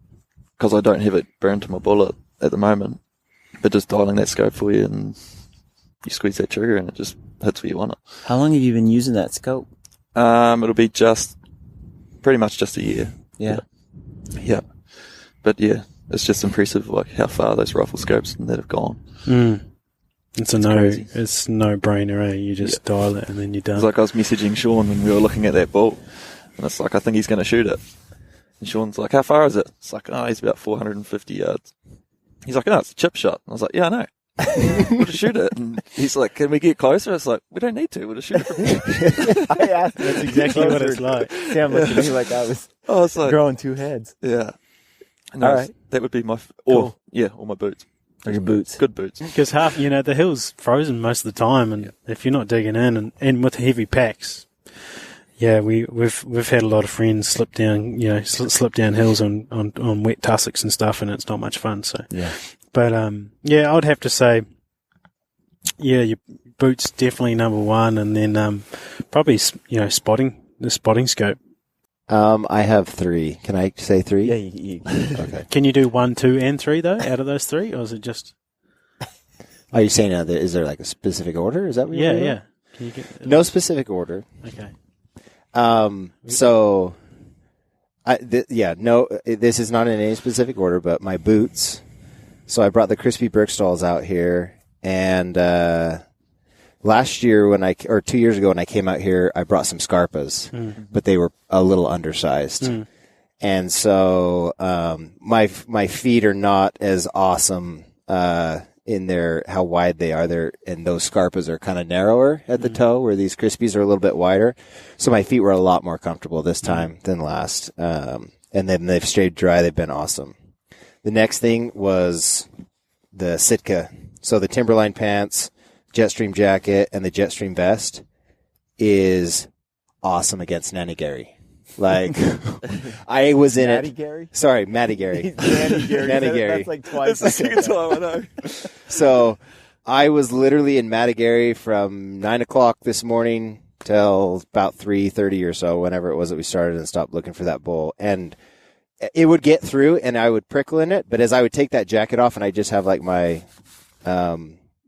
because I don't have it burned to my bullet at the moment, but just dialing that scope for you and you squeeze that trigger and it just hits where you want it. How long have you been using that scope? It'll be pretty much just a year. Yeah. Yeah. But yeah, it's just impressive like how far those rifle scopes that have gone. It's no brainer, eh? You just dial it and then you're done. It's like I was messaging Shaun when we were looking at that bull, and it's like, I think he's going to shoot it. And Shaun's like, how far is it? It's like, he's about 450 yards. He's like, no, it's a chip shot. And I was like, yeah, I know. We'll just shoot it. And he's like, can we get closer? It's like, we don't need to. We'll just shoot it from here. I asked. That's exactly what it's like. Sam looked at me like I was growing two heads. Yeah. No, all right. That would be my... Cool. All my boots. Or your boots. Good boots. Because the hill's frozen most of the time, and if you're not digging in and with heavy packs, we've had a lot of friends slip down hills on wet tussocks and stuff, and it's not much fun. So but I would have to say, your boots definitely number one, and then probably spotting scope. I have 3. Can I say 3? Yeah, you Okay. Can you do 1, 2, and 3 though out of those 3, or is it just? Are you saying is there like a specific order? Is that what you're doing? Yeah. Can you get No specific order. Okay. So, this is not in any specific order, but my boots. So I brought the crispy Birkstalls out here, and last year 2 years ago when I came out here, I brought some Scarpas, but they were a little undersized. And so, my feet are not as awesome, in how wide they are. And those Scarpas are kind of narrower at the toe, where these Crispies are a little bit wider. So my feet were a lot more comfortable this time than last. And then they've stayed dry. They've been awesome. The next thing was the Sitka. So the Timberline pants, Jetstream jacket, and the Jetstream vest is awesome against Nanny Gary. Like, I was in Matty it. Gary? Sorry, Matty Gary. Nanny Gary. Nanny Gary. That's like twice. That's the second time I know. So I was literally in Matagary from 9 o'clock this morning till about 3:30 or so, whenever it was that we started and stopped looking for that bull. And it would get through, and I would prickle in it. But as I would take that jacket off, and I just have like my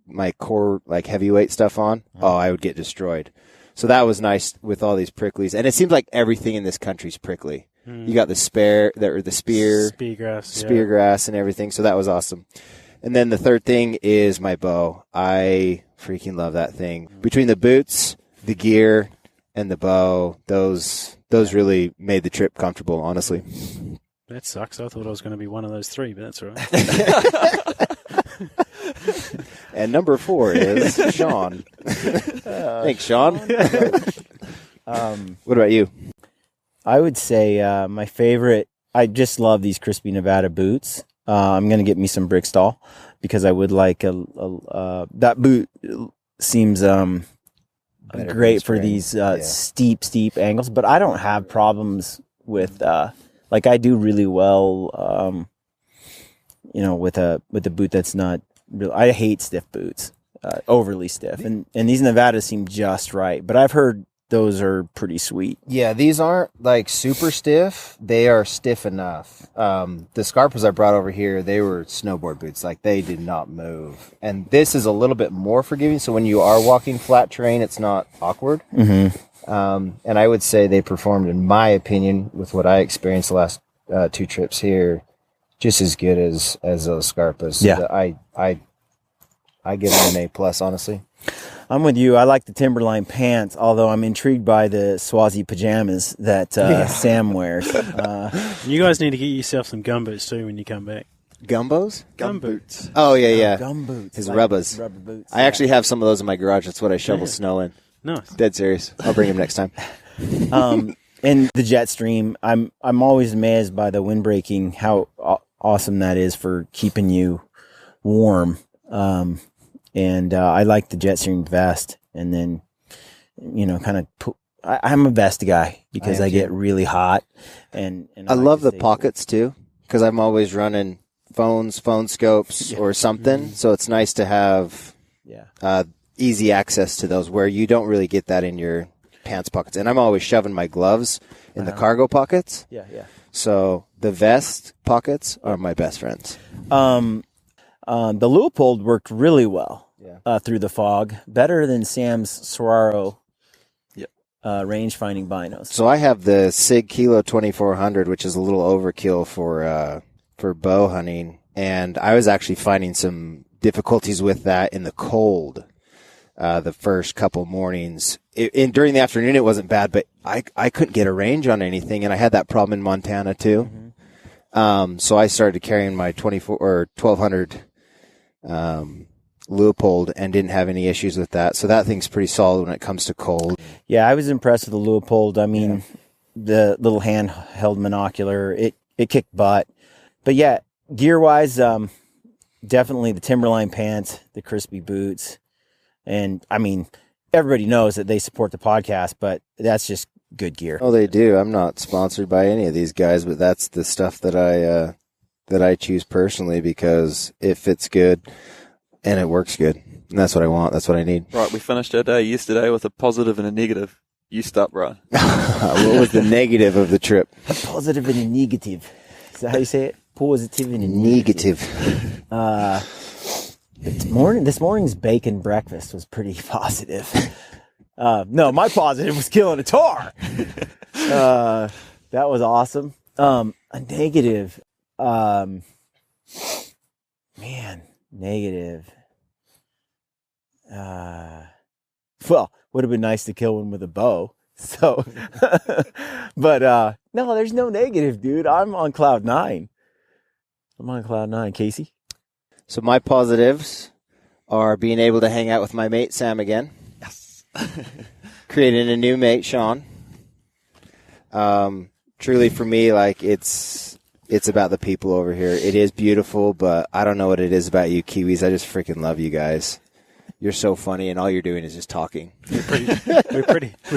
my core like heavyweight stuff on, I would get destroyed. So that was nice with all these pricklies, and it seems like everything in this country's prickly. You got the speargrass, and everything. So that was awesome. And then the third thing is my bow. I freaking love that thing. Between the boots, the gear, and the bow, those really made the trip comfortable, honestly. That sucks. I thought I was going to be one of those three, but that's all right. And number 4 is Shaun. Thanks, Shaun. What about you? I would say my favorite, I just love these crispy Nevada boots. I'm going to get me some Brickstall because I would like that boot seems great for these steep angles, but I don't have problems with like I do really well with a boot that's not real. I hate stiff boots, overly stiff, and these Nevadas seem just right, but I've heard those are pretty sweet. Yeah, these aren't like super stiff. They are stiff enough. The Scarpas I brought over here, they were snowboard boots. Like they did not move. And this is a little bit more forgiving. So when you are walking flat terrain, it's not awkward. Mm-hmm. And I would say they performed, in my opinion, with what I experienced the last 2 trips here, just as good as those Scarpas. Yeah. I give them an A+, honestly. I'm with you. I like the Timberline pants, although I'm intrigued by the Swazi pajamas that Sam wears. You guys need to get yourself some gumboots too when you come back. Gumbos? Gumboots. Oh, yeah. Gum boots. His like rubbas. Rubber boots. I actually have some of those in my garage. That's what I shovel snow in. Nice. Dead serious. I'll bring them next time. And the Jetstream, I'm always amazed by the windbreaking, how awesome that is for keeping you warm. And I like the Jetstream vest, and then, I'm a vest guy because I get really hot. And I love the pockets too, because I'm always running phone scopes or something. So it's nice to have easy access to those where you don't really get that in your pants pockets. And I'm always shoving my gloves in the cargo pockets. Yeah. So the vest pockets are my best friends. The Leupold worked really well through the fog, better than Sam's Saguaro range finding binos. So I have the Sig Kilo 2400, which is a little overkill for bow hunting, and I was actually finding some difficulties with that in the cold. The first couple mornings, during the afternoon it wasn't bad, but I couldn't get a range on anything, and I had that problem in Montana too. Mm-hmm. So I started carrying my 1200 Leupold and didn't have any issues with that. So that thing's pretty solid when it comes to cold. Yeah, I was impressed with the Leupold. I mean, the little handheld monocular, it kicked butt. But yeah, gear-wise, definitely the Timberline pants, the crispy boots. And, I mean, everybody knows that they support the podcast, but that's just good gear. Oh, they do. I'm not sponsored by any of these guys, but that's the stuff that I choose personally because it fits good and it works good. And that's what I want. That's what I need. Right, we finished our day yesterday with a positive and a negative. You start, Brian. What was the negative of the trip? A positive and a negative. Is that how you say it? Positive and a negative. This morning's bacon breakfast was pretty positive. No, my positive was killing a tar. That was awesome. A negative. Negative. Well, would have been nice to kill one with a bow. So, but no, there's no negative, dude. I'm on cloud 9. Casey. So my positives are being able to hang out with my mate Sam again. Yes. Creating a new mate, Shaun. Truly for me, like it's about the people over here. It is beautiful, but I don't know what it is about you Kiwis. I just freaking love you guys. You're so funny, and all you're doing is just talking. We're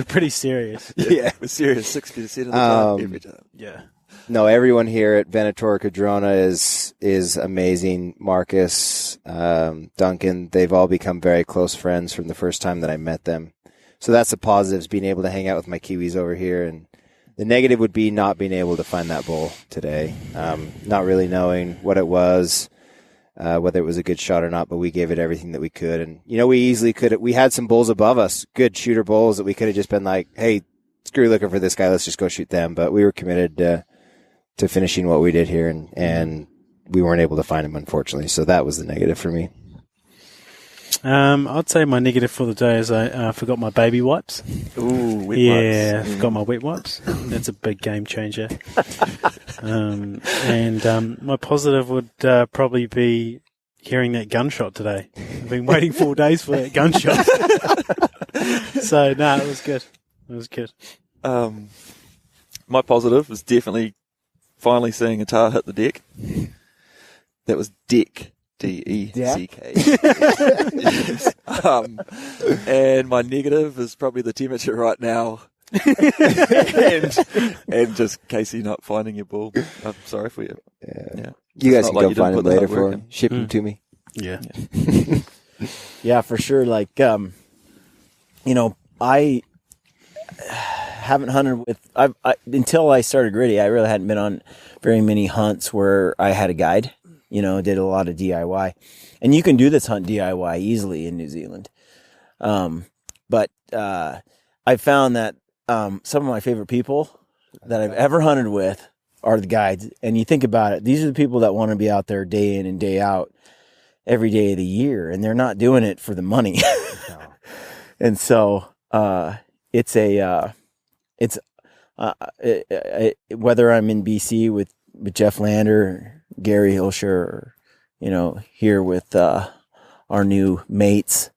pretty serious. Yeah, we're serious 60% of the time, every time. Yeah. No, everyone here at Venator Cadrona is amazing. Marcus, Duncan, they've all become very close friends from the first time that I met them. So that's the positives, being able to hang out with my Kiwis over here. And the negative would be not being able to find that bull today. Not really knowing what it was, whether it was a good shot or not, but we gave it everything that we could. And, we easily we had some bulls above us, good shooter bulls that we could have just been like, hey, screw looking for this guy, let's just go shoot them. But we were committed to finishing what we did here, and we weren't able to find him, unfortunately. So that was the negative for me. I'd say my negative for the day is I forgot my baby wipes. Ooh, wet wipes. Yeah, forgot my wet wipes. That's a big game changer. And my positive would probably be hearing that gunshot today. I've been waiting 4 days for that gunshot. So, no, it was good. It was good. My positive was definitely finally seeing a tahr hit the deck. That was deck. D-E-C-K. Yes. And my negative is probably the temperature right now. and just Casey not finding your ball. I'm sorry for you. Yeah. You guys can go find him later for him. Ship him to me. Yeah. Yeah, for sure. Like, I haven't hunted with, until I started Gritty, I really hadn't been on very many hunts where I had a guide. Did a lot of DIY. And you can do this hunt DIY easily in New Zealand. But I found that some of my favorite people that I've ever hunted with are the guides. And you think about it, these are the people that want to be out there day in and day out every day of the year. And they're not doing it for the money. And so whether I'm in BC with Jeff Lander, Gary Hilscher, here with our new mates.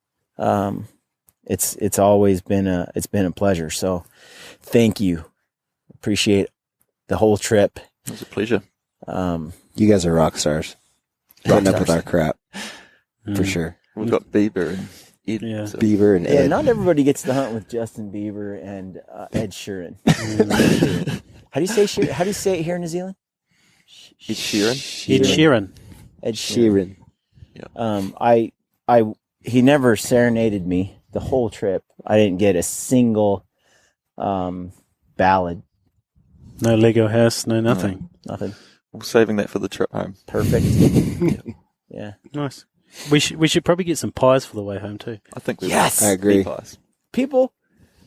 It's always been a pleasure. So thank you. Appreciate the whole trip. It was a pleasure. You guys are rock stars. Putting up with our crap. For sure. We've got Bieber and Ed. Yeah. So. Bieber and Ed. Yeah, not everybody gets to hunt with Justin Bieber and Ed Sheeran. How do you say Sheeran? How do you say it here in New Zealand? Ed Sheeran. Ed Sheeran. Ed Sheeran. Yeah. He never serenaded me the whole trip. I didn't get a single ballad. No Lego house, no nothing. Nothing. We're saving that for the trip home. Perfect. Yeah. Nice. We should probably get some pies for the way home too. I think we Yes! I agree. Pies. People,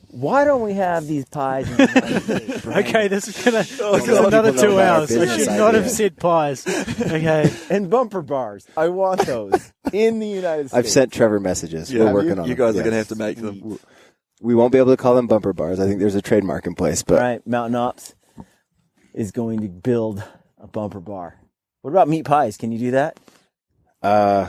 why don't we have these pies in the United States, Brian? Okay, this is another people 2 know about our hours. I business should not idea. have said pies. Okay. And bumper bars. I want those in the United States. I've sent Trevor messages. Yeah, We're working on you them. guys are Yes. going to have to make them. We won't be able to call them bumper bars. I think there's a trademark in place. But Right, Mountain Ops is going to build a bumper bar. What about meat pies? Can you do that?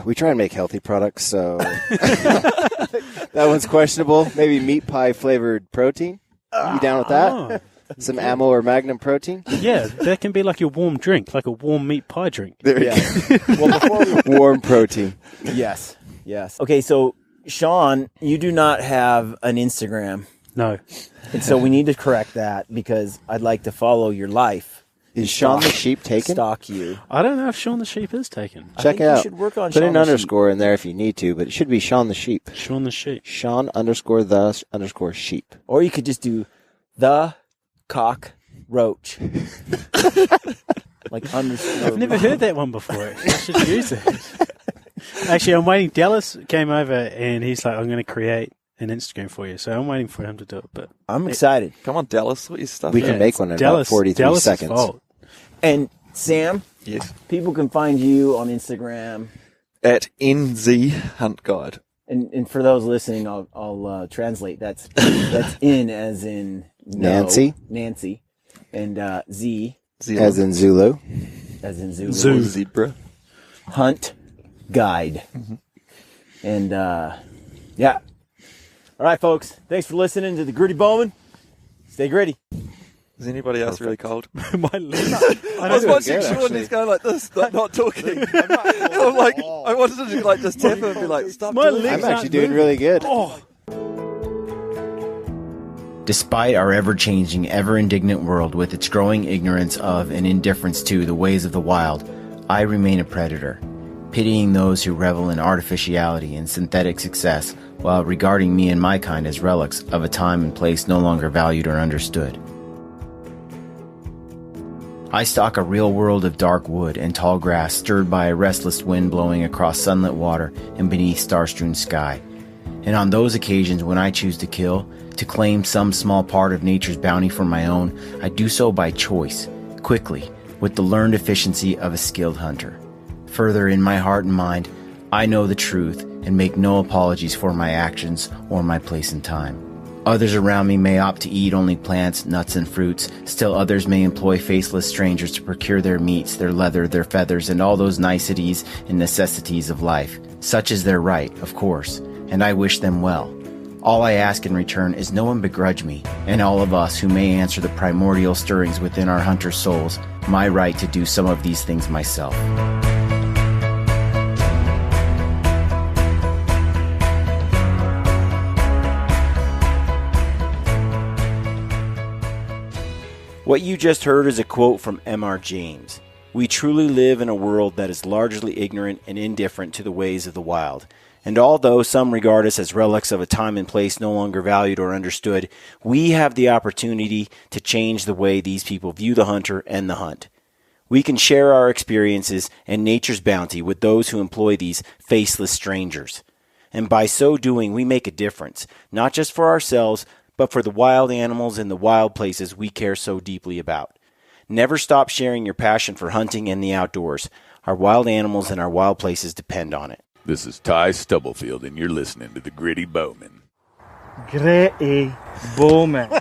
we try and make healthy products, so that one's questionable. Maybe meat pie flavored protein. You down with that? Oh, Some Ammo or Magnum protein? yeah, that can be like your warm drink, like a warm meat pie drink. There you go. Well, before we Warm protein. Yes. Okay, so Shaun, you do not have an Instagram. No. And so we need to correct that because I'd like to follow your life. Is Shaun the Sheep taken? Stalk you. I don't know if Shaun the Sheep is taken. I Check think it out. You should work on Put Shaun an the underscore in there if you need to, but it should be Shaun the Sheep. Shaun the Sheep. Shaun underscore the underscore sheep. Sheep. Or you could just do the cock roach. Like underscore. I've never heard that one before. I should use it. Actually, I'm waiting. Dallas came over and he's like, I'm going to create an Instagram for you. So I'm waiting for him to do it. But I'm excited. Come on, Dallas. What your stuff? We can make one in about 43 Dallas' seconds. fault. And Sam, Yes. people can find you on Instagram. At NZ Hunt Guide. And for those listening, I'll translate. That's in as in no, Nancy, and Z as in Zulu. as in Zulu. Zoo. Zebra. Hunt guide. And yeah. All right, folks. Thanks for listening to the Gritty Bowman. Stay gritty. Is anybody else really cold? My lips. I was watching good, Shaun, actually. he's going like this, like not talking. I'm like, I wanted to like just tap him and be like, stop My doing legs that. I'm actually doing really good. Oh, Despite our ever-changing, ever-indignant world with its growing ignorance of and indifference to the ways of the wild, I remain a predator, pitying those who revel in artificiality and synthetic success while regarding me and my kind as relics of a time and place no longer valued or understood. I stalk a real world of dark wood and tall grass stirred by a restless wind blowing across sunlit water and beneath star-strewn sky. And on those occasions when I choose to kill, to claim some small part of nature's bounty for my own, I do so by choice, quickly, with the learned efficiency of a skilled hunter. Further, in my heart and mind, I know the truth and make no apologies for my actions or my place in time. Others around me may opt to eat only plants, nuts, and fruits. Still others may employ faceless strangers to procure their meats, their leather, their feathers, and all those niceties and necessities of life. Such is their right, of course, and I wish them well. All I ask in return is no one begrudge me, and all of us who may answer the primordial stirrings within our hunter souls, my right to do some of these things myself. What you just heard is a quote from M.R. James. We truly live in a world that is largely ignorant and indifferent to the ways of the wild. And although some regard us as relics of a time and place no longer valued or understood, we have the opportunity to change the way these people view the hunter and the hunt. We can share our experiences and nature's bounty with those who employ these faceless strangers. And by so doing, we make a difference, not just for ourselves, but for the wild animals in the wild places we care so deeply about. Never stop sharing your passion for hunting and the outdoors. Our wild animals and our wild places depend on it. This is Ty Stubblefield, and you're listening to the Gritty Bowman. Gritty Bowman.